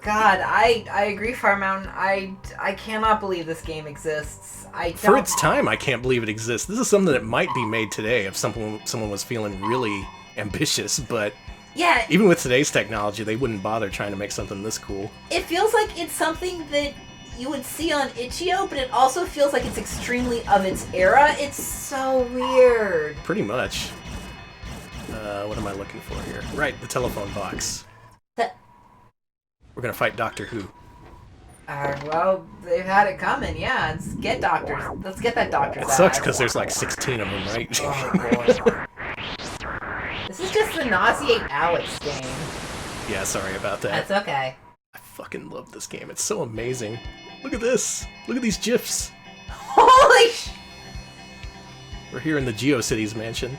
God, I agree, Fire Mountain. I cannot believe this game exists.
For its time, I can't believe it exists. This is something that might be made today if someone was feeling really ambitious, but
yeah,
even with today's technology, they wouldn't bother trying to make something this cool.
It feels like it's something that you would see on Itch.io, but it also feels like it's extremely of its era. It's so weird.
Pretty much. What am I looking for here? Right, the telephone box. We're gonna fight Doctor Who.
Well, they've had it coming, yeah. Let's get doctors. Let's get that doctor's
It sucks because there's like 16 of them, right?
Oh, boy. This is just the nauseate Alex game.
Yeah, sorry about that.
That's okay.
I fucking love this game. It's so amazing. Look at this. Look at these GIFs.
Holy sh...
We're here in the GeoCities mansion.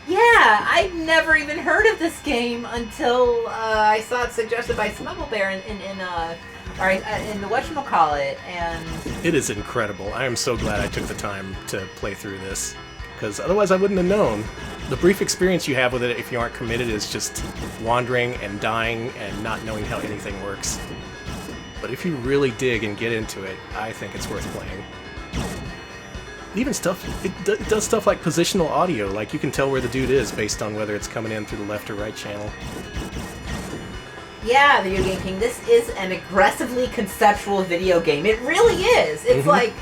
Yeah, I'd never even heard of this game until I saw it suggested by Smugglebear in the whatchamacallit, and...
It is incredible. I am so glad I took the time to play through this, because otherwise I wouldn't have known. The brief experience you have with it if you aren't committed is just wandering and dying and not knowing how anything works. But if you really dig and get into it, I think it's worth playing. Even stuff, it does stuff like positional audio, like you can tell where the dude is based on whether it's coming in through the left or right channel.
Yeah, Video Game King, this is an aggressively conceptual video game. It really is. It's like...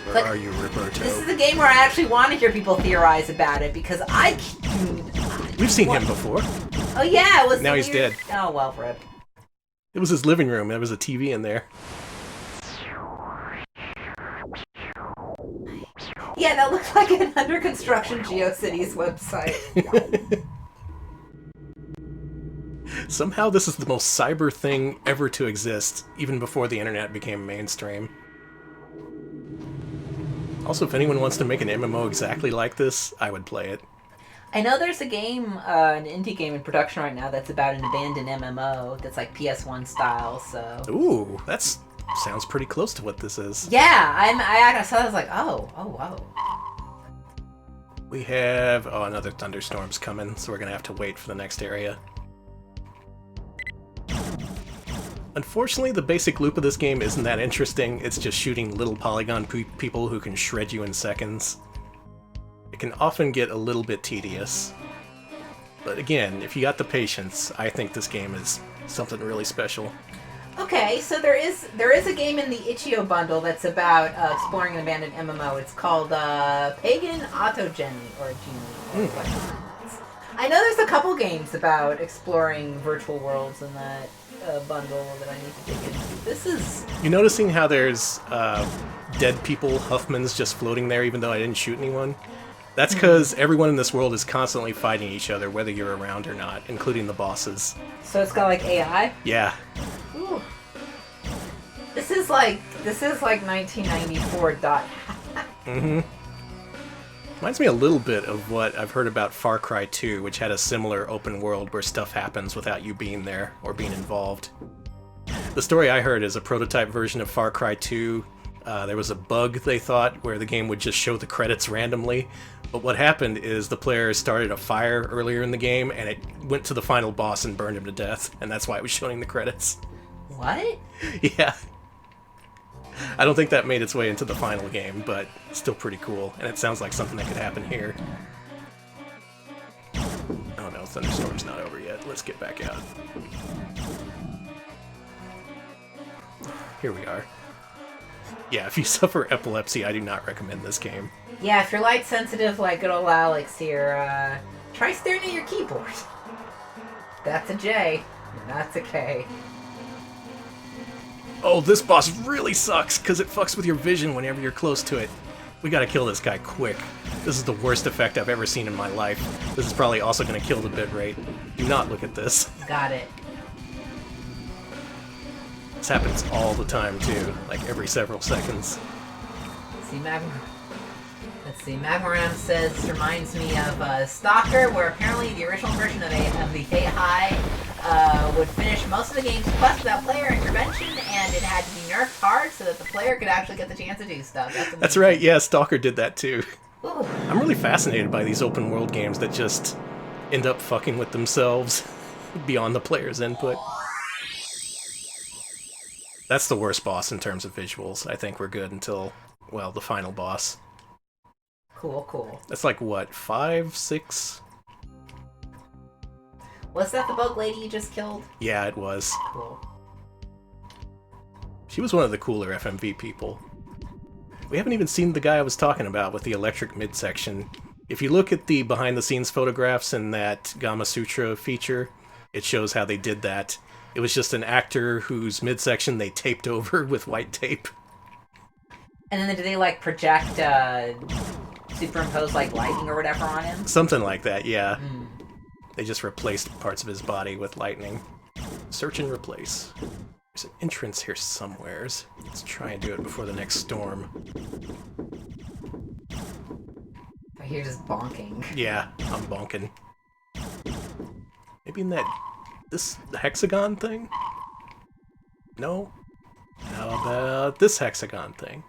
Where are you, Roberto?
This is a game where I actually want to hear people theorize about it, because
We've seen him before.
Oh yeah, it was...
Now he's dead.
Oh, well, rip.
It was his living room. There was a TV in there.
Yeah, that looks like an under construction GeoCities website.
Somehow this is the most cyber thing ever to exist, even before the internet became mainstream. Also, if anyone wants to make an MMO exactly like this, I would play it.
I know there's a game, an indie game in production right now that's about an abandoned MMO that's like PS1 style, so...
Ooh, that's... sounds pretty close to what this is.
Yeah, I saw that, I was like, oh, whoa.
We have... oh, another thunderstorm's coming, so we're gonna have to wait for the next area. Unfortunately, the basic loop of this game isn't that interesting. It's just shooting little polygon people who can shred you in seconds. It can often get a little bit tedious. But again, if you got the patience, I think this game is something really special.
Okay, so there is a game in the Itch.io bundle that's about exploring an abandoned MMO. It's called Pagan Autogeny, or Genie. I know there's a couple games about exploring virtual worlds in that bundle that I need to dig into. This is...
You noticing how there's dead people, Huffmans, just floating there even though I didn't shoot anyone? That's because everyone in this world is constantly fighting each other, whether you're around or not, including the bosses.
So it's got like AI?
Yeah.
Ooh. This is like 1994 dot.
Mm-hmm. Reminds me a little bit of what I've heard about Far Cry 2, which had a similar open world where stuff happens without you being there or being involved. The story I heard is a prototype version of Far Cry 2. There was a bug, they thought, where the game would just show the credits randomly. But what happened is the player started a fire earlier in the game, and it went to the final boss and burned him to death, and that's why it was showing the credits.
What?
Yeah. I don't think that made its way into the final game, but still pretty cool, and it sounds like something that could happen here. Oh no, Thunderstorm's not over yet. Let's get back out. Here we are. Yeah, if you suffer epilepsy, I do not recommend this game.
Yeah, if you're light sensitive like good old Alex here, try staring at your keyboard. That's a J, and that's a K.
Oh, this boss really sucks, because it fucks with your vision whenever you're close to it. We gotta kill this guy quick. This is the worst effect I've ever seen in my life. This is probably also gonna kill the bitrate. Do not look at this.
Got it.
This happens all the time, too. Like, every several seconds.
Let's see, Magmaram says, this reminds me of Stalker, where apparently the original version of the Fate High would finish most of the game's quest without player intervention, and it had to be nerfed hard so that the player could actually get the chance to do stuff.
That's right, yeah, Stalker did that too.
Ooh.
I'm really fascinated by these open world games that just end up fucking with themselves beyond the player's input. That's the worst boss in terms of visuals. I think we're good until, well, the final boss.
Cool.
That's like, what, 5, 6?
Was that the bug lady you just killed?
Yeah, it was.
Cool.
She was one of the cooler FMV people. We haven't even seen the guy I was talking about with the electric midsection. If you look at the behind-the-scenes photographs in that Gama Sutra feature, it shows how they did that. It was just an actor whose midsection they taped over with white tape.
And then did they, like, project, superimpose, like, lighting or whatever on him?
Something like that, yeah. They just replaced parts of his body with lightning. Search and replace. There's an entrance here somewheres. Let's try and do it before the next storm.
I hear just bonking.
Yeah, I'm bonking. Maybe in this hexagon thing? No? How about this hexagon thing?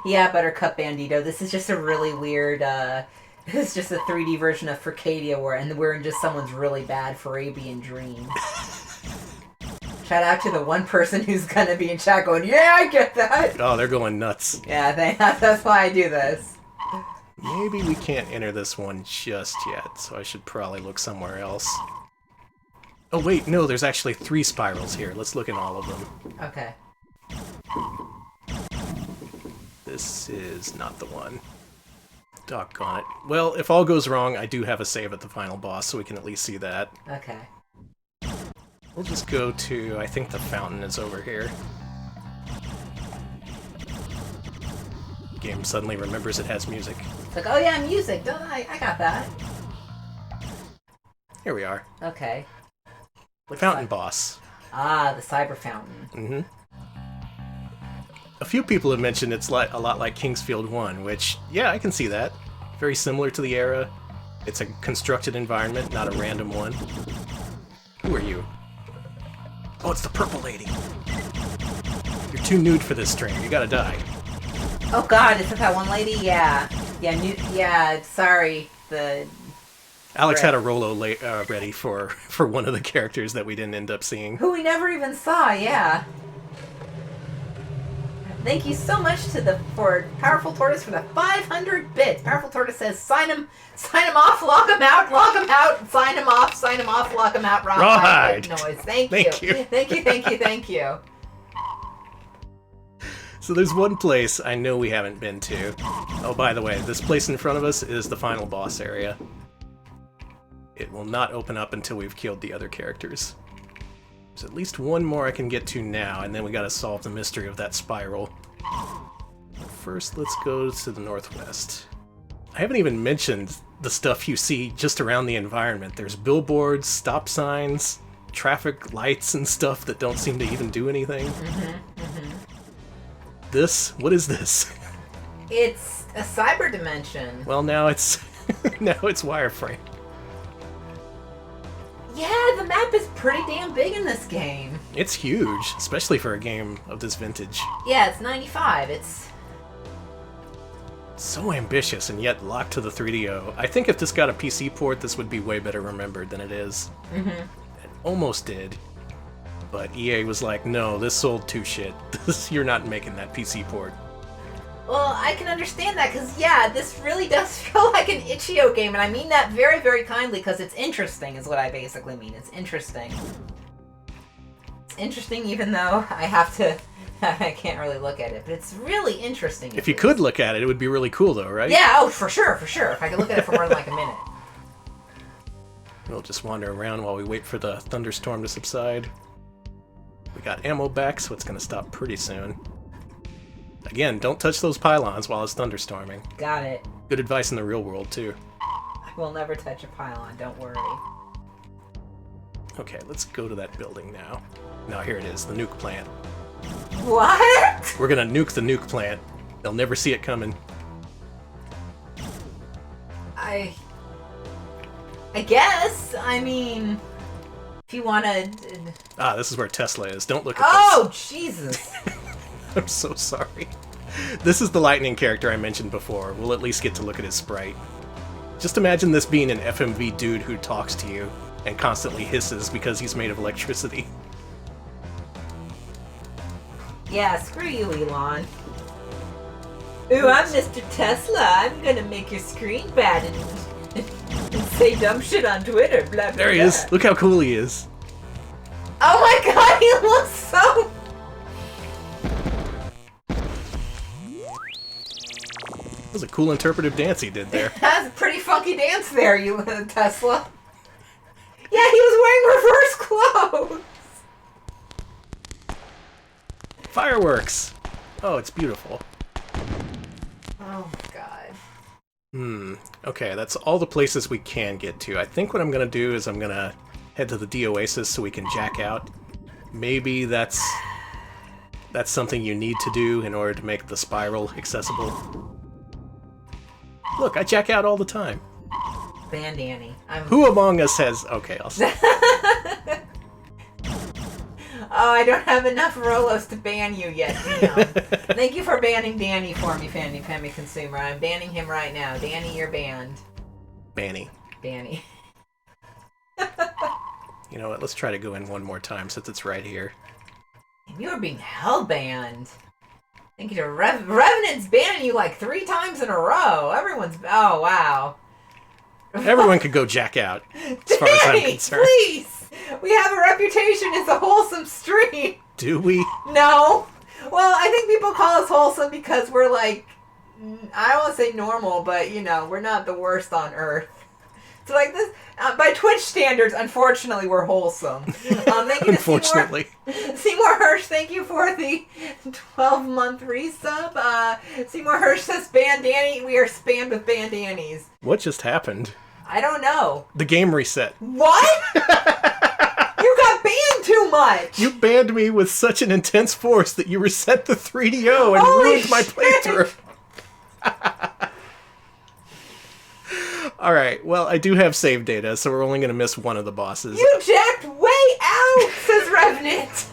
Yeah, Buttercup Bandito. This is just a really weird, this is just a 3D version of Furcadia, and we're in just someone's really bad Farabian dream. Shout out to the one person who's gonna be in chat going, yeah, I get that!
Oh, they're going nuts.
Yeah, that's why I do this.
Maybe we can't enter this one just yet, so I should probably look somewhere else. Oh wait, no, there's actually 3 spirals here. Let's look at all of them.
Okay.
This is not the one. Doggone it. Well, if all goes wrong, I do have a save at the final boss, so we can at least see that.
Okay.
We'll just go to, I think the fountain is over here. Game suddenly remembers it has music.
It's like, oh yeah, music, don't I? I got that.
Here we are.
Okay.
Fountain boss.
Ah, the cyber fountain.
Mm-hmm. A few people have mentioned it's a lot like Kingsfield 1, which, yeah, I can see that. Very similar to the era. It's a constructed environment, not a random one. Who are you? Oh, it's the purple lady. You're too nude for this stream. You gotta die.
Oh god, is it that one lady? Yeah. Yeah, sorry.
Alex had a Rolo ready for one of the characters that we didn't end up seeing.
Who we never even saw, yeah. Thank you so much for Powerful Tortoise for the 500 bits. Powerful Tortoise says, sign him off, lock him out, sign him off, lock him out, rawhide. Noise. Thank you.
So there's one place I know we haven't been to. Oh, by the way, this place in front of us is the final boss area. It will not open up until we've killed the other characters. There's at least one more I can get to now, and then we gotta solve the mystery of that spiral. But first, let's go to the northwest. I haven't even mentioned the stuff you see just around the environment. There's billboards, stop signs, traffic lights and stuff that don't seem to even do anything. What is this?
It's a cyber dimension.
Well, now it's wireframe.
Yeah, the map is pretty damn big in this game.
It's huge, especially for a game of this vintage.
Yeah, it's 95. It's
so ambitious and yet locked to the 3DO. I think if this got a PC port, this would be way better remembered than it is. It almost did. But EA was like, no, this sold too shit. You're not making that PC port.
Well, I can understand that, because, yeah, this really does feel like an Itch.io game, and I mean that very, very kindly, because it's interesting, is what I basically mean. It's interesting. It's interesting, even though I can't really look at it, but it's really interesting.
If you could look at it, it would be really cool, though, right?
Yeah, oh, for sure. If I could look at it for more than, like, a minute.
We'll just wander around while we wait for the thunderstorm to subside. We got ammo back, so it's gonna stop pretty soon. Again, don't touch those pylons while it's thunderstorming.
Got it.
Good advice in the real world, too.
I will never touch a pylon, don't worry.
Okay, let's go to that building now. Now, here it is, the nuke plant.
What?
We're gonna nuke the nuke plant. They'll never see it coming.
I guess. I mean, if you want to...
Ah, this is where Tesla is. Don't look at
Oh, Jesus.
I'm so sorry. This is the lightning character I mentioned before. We'll at least get to look at his sprite. Just imagine this being an FMV dude who talks to you and constantly hisses because he's made of electricity.
Yeah, screw you, Elon. Ooh, I'm Mr. Tesla. I'm gonna make your screen bad and say dumb shit on Twitter. Blah, blah,
There he is. Look how cool he is.
Oh my god, he looks so...
That was a cool interpretive dance he did there.
That's a pretty funky dance there, you Tesla. Yeah, he was wearing reverse clothes.
Fireworks! Oh, it's beautiful.
Oh my god.
Okay, that's all the places we can get to. I think what I'm gonna do is I'm gonna head to the D-Oasis so we can jack out. Maybe that's something you need to do in order to make the spiral accessible. Look, I jack out all the time.
Ban Danny.
Who among us has... Okay, I'll say.
Oh, I don't have enough Rolos to ban you yet, Dion. Thank you for banning Danny for me, Family Consumer. I'm banning him right now. Danny, you're banned.
Banny.
Banny.
You know what, let's try to go in one more time since it's right here.
You are being hell banned. Thank you to Revenant's banning you like 3 times in a row. Everyone's... Oh, wow.
Everyone could go jack out, as far as I'm concerned.
Please! We have a reputation as a wholesome stream.
Do we?
No. Well, I think people call us wholesome because we're like, I don't want to say normal, but you know, we're not the worst on earth. So like this, by Twitch standards, unfortunately, we're wholesome. Thank you
Unfortunately.
to Seymour Hirsch, thank you for the 12-month resub. Seymour Hirsch says, ban Danny. We are spammed with ban Dannies.
What just happened?
I don't know.
The game reset.
What? You got banned too much!
You banned me with such an intense force that you reset the 3DO and
Holy
ruined my
shit.
playthrough. Alright, well, I do have save data, so we're only going to miss one of the bosses.
You jacked way out, says Revenant.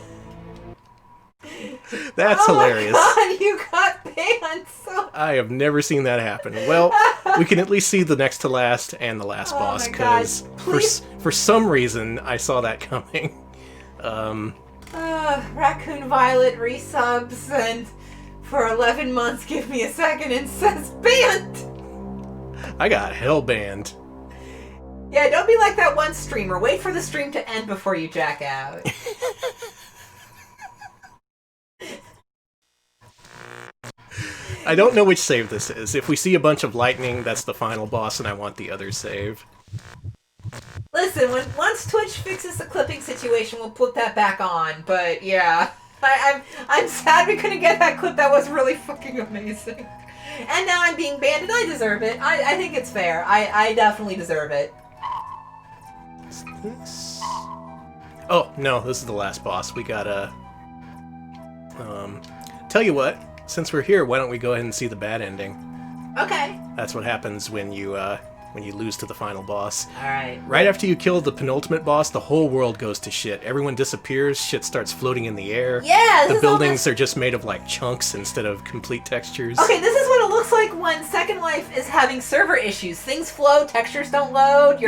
That's hilarious.
Oh my god, you got banned so...
I have never seen that happen. Well, we can at least see the next to last and the last boss, because for some reason I saw that coming.
Raccoon Violet resubs and for 11 months give me a second and says banned!
I got hell banned.
Yeah, don't be like that one streamer. Wait for the stream to end before you jack out.
I don't know which save this is. If we see a bunch of lightning, that's the final boss, and I want the other save.
Listen, once Twitch fixes the clipping situation, we'll put that back on. But yeah, I'm sad we couldn't get that clip. That was really fucking amazing. And now I'm being banned, and I deserve it. I think it's fair. I definitely deserve it.
Is this? Oh no, this is the last boss. We gotta. Tell you what. Since we're here, why don't we go ahead and see the bad ending?
Okay.
That's what happens when you lose to the final boss.
Alright.
Right after you kill the penultimate boss, the whole world goes to shit. Everyone disappears, shit starts floating in the air.
Yeah!
The buildings are just made of like chunks instead of complete textures.
Okay, this is what it looks like when Second Life is having server issues. Things float, textures don't load,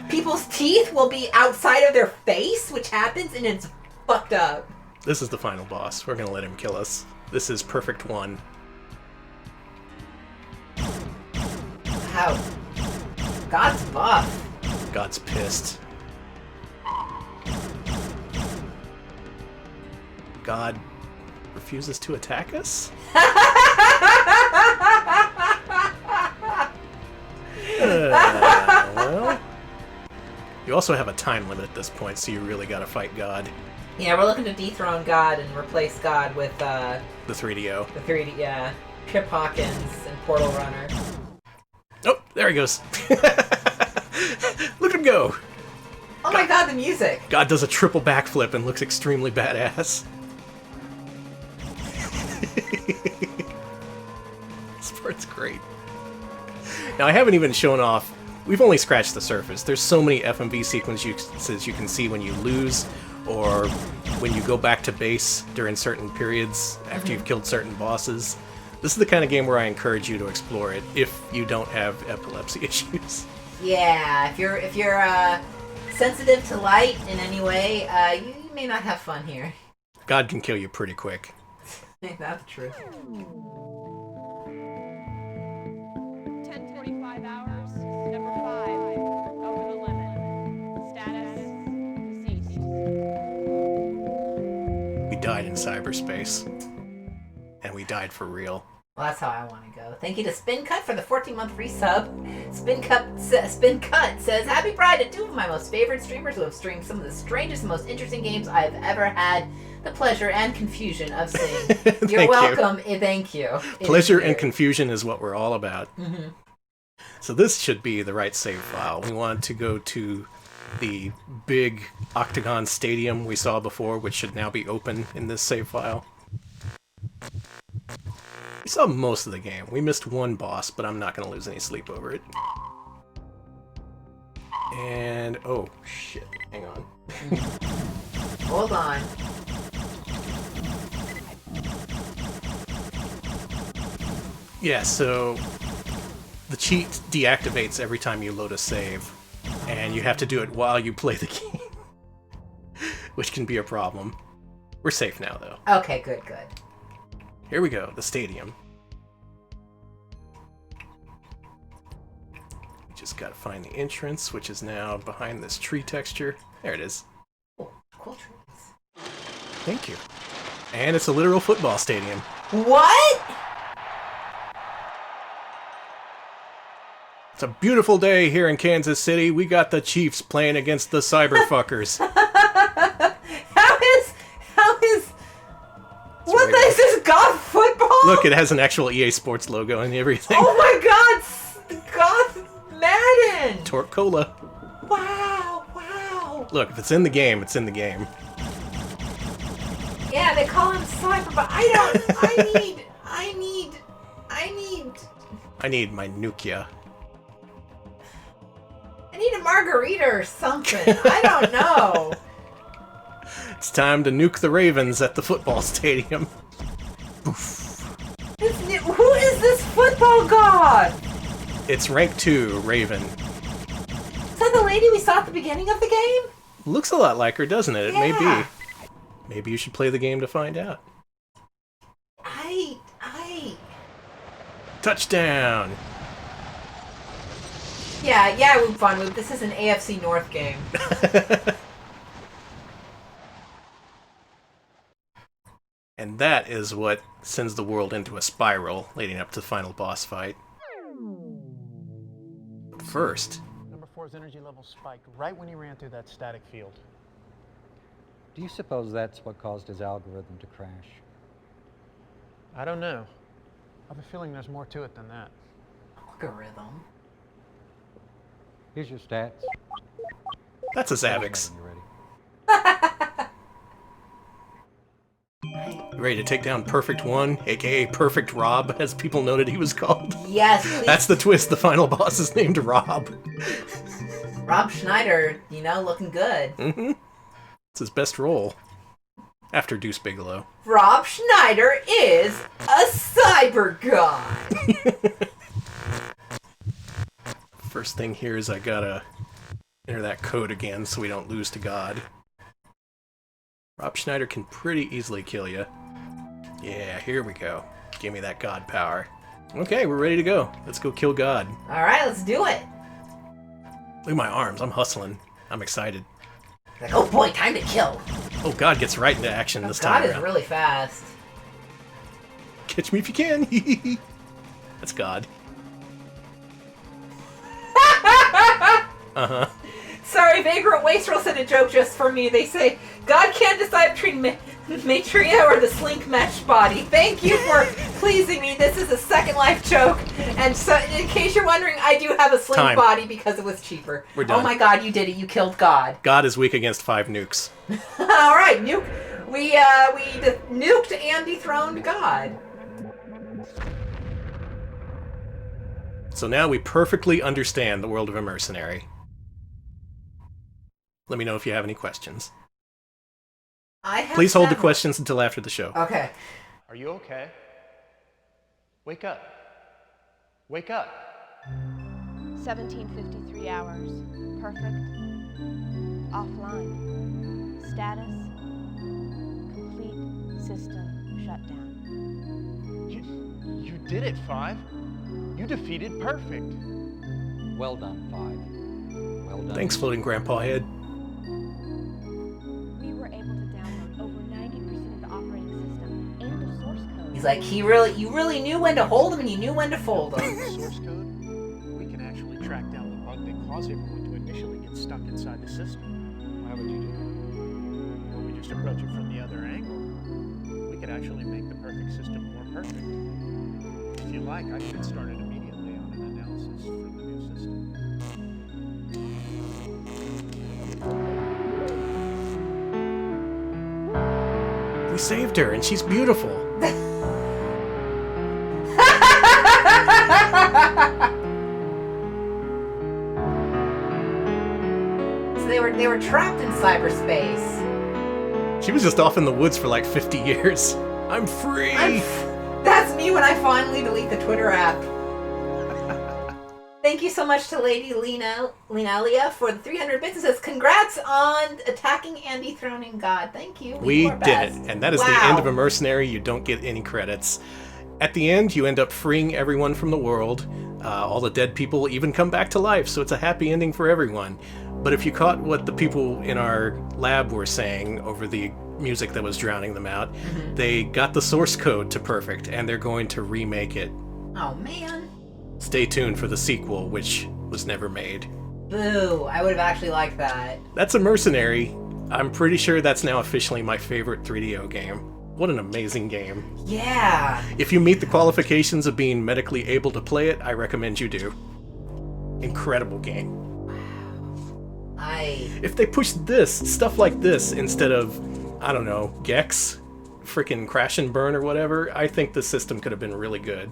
people's teeth will be outside of their face, which happens, and it's fucked up.
This is the final boss. We're gonna let him kill us. This is Perfect 1.
How? God's buff.
God's pissed. God refuses to attack us? Well, you also have a time limit at this point, so you really gotta fight God.
Yeah, we're looking to dethrone God and replace God with
The 3DO.
the 3D. Yeah, Trip Hawkins and Portal Runner.
Oh, there he goes. Look at him go.
Oh my God, the music!
God does a triple backflip and looks extremely badass. This part's great. Now, I haven't even shown off. We've only scratched the surface. There's so many FMV sequences you can see when you lose, or when you go back to base during certain periods after you've killed certain bosses. This is the kind of game where I encourage you to explore it if you don't have epilepsy issues.
Yeah, if you're sensitive to light in any way, you may not have fun here.
God can kill you pretty quick.
That's true.
10:45 hours. Number 5. Over the limit. Status deceased.
We died in cyberspace. And we died for real.
Well, that's how I want to go. Thank you to Spin Cut for the 14-month resub. Spin Cut says, Happy Pride to two of my most favorite streamers who have streamed some of the strangest and most interesting games I have ever had the pleasure and confusion of seeing. You're welcome. Thank you.
Pleasure and confusion is what we're all about.
Mm-hmm.
So this should be the right save file. We want to go to the big octagon stadium we saw before, which should now be open in this save file. We saw most of the game. We missed one boss, but I'm not going to lose any sleep over it. And, oh, shit. Hang on.
Hold on.
Yeah, so the cheat deactivates every time you load a save, and you have to do it while you play the game, which can be a problem. We're safe now, though.
Okay, good.
Here we go, the stadium. Just gotta find the entrance, which is now behind this tree texture. There it is.
Oh, cool trees.
Thank you. And it's a literal football stadium.
What?
It's a beautiful day here in Kansas City. We got the Chiefs playing against the Cyberfuckers.
What is this, Goth football?
Look, it has an actual EA Sports logo and everything.
Oh my God, Goth Madden!
Torque Cola.
Wow.
Look, if it's in the game, it's in the game.
Yeah, they call him Cyber, but I
need my Nukia.
I need a margarita or something. I don't know.
It's time to nuke the Ravens at the football stadium.
Who is this football god?
It's rank 2, Raven.
Is that the lady we saw at the beginning of the game?
Looks a lot like her, doesn't it? It may
Yeah.
be. Maybe you should play the game to find out. Touchdown!
Yeah, Whoop Von Whoop. This is an AFC North game.
And that is what sends the world into a spiral leading up to the final boss fight. But first...
Number 4's energy level spiked right when he ran through that static field.
Do you suppose that's what caused his algorithm to crash?
I don't know. I have a feeling there's more to it than that.
Algorithm?
Here's your stats.
That's a Zavix.
You ready?
You ready to take down Perfect One, aka Perfect Rob, as people noted he was called?
Yes, please.
That's the twist, the final boss is named Rob.
Rob Schneider, looking good.
Mm-hmm. It's his best role. After Deuce Bigelow.
Rob Schneider is a cyber god.
First thing here is I gotta enter that code again so we don't lose to God. Rob Schneider can pretty easily kill you. Yeah, here we go. Give me that God power. Okay, we're ready to go. Let's go kill God.
Alright, let's do it.
Look at my arms. I'm hustling. I'm excited.
Like, oh boy, time to kill.
Oh, God gets right into action this time
God is
around.
really fast.
Catch me if you can. That's God.
Sorry, Vagrant Wastrel said a joke just for me. They say, God can't decide between Maitreya or the slink mesh body. Thank you for pleasing me. This is a Second Life joke. And so, in case you're wondering, I do have a slink body because it was cheaper.
We're done.
Oh my God, you did it. You killed God.
God is weak against 5 nukes.
All right, nuke. We nuked and dethroned God.
So now we perfectly understand the world of Immercenary. Let me know if you have any questions. Please hold the questions until after the show.
Okay.
Are you okay? Wake up. Wake up.
1753 hours. Perfect. Offline. Status. Complete system shutdown.
You did it, 5. You defeated Perfect.
Well done, 5. Well done.
Thanks, Floating Grandpa Head.
We were able to download over 90% of the operating system and the source code.
He's like, you really knew when to hold him and you knew when to fold him.
Source code? We can actually track down the bug that caused everyone to initially get stuck inside the system. Why would you do that? Well, we just approach it from the other angle. We could actually make the perfect system more perfect. If you like, I could start it immediately on an analysis for the new system.
We saved her, and she's beautiful.
So they were trapped in cyberspace.
She was just off in the woods for like 50 years. I'm free!
That's me when I finally delete the Twitter app. Thank you so much to Lady Linalia for the 300 bits. It says, congrats on attacking and dethroning God. Thank you.
We did it, and that is the end of Immercenary. You don't get any credits. At the end, you end up freeing everyone from the world. All the dead people even come back to life, so it's a happy ending for everyone. But if you caught what the people in our lab were saying over the music that was drowning them out, they got the source code to Perfect, and they're going to remake it.
Oh, man.
Stay tuned for the sequel, which was never made.
Boo. I would have actually liked that.
That's Immercenary. I'm pretty sure that's now officially my favorite 3DO game. What an amazing game.
Yeah.
If you meet the qualifications of being medically able to play it, I recommend you do. Incredible game. If they pushed stuff like this, instead of, I don't know, Gex, freaking Crash and Burn or whatever, I think the system could have been really good.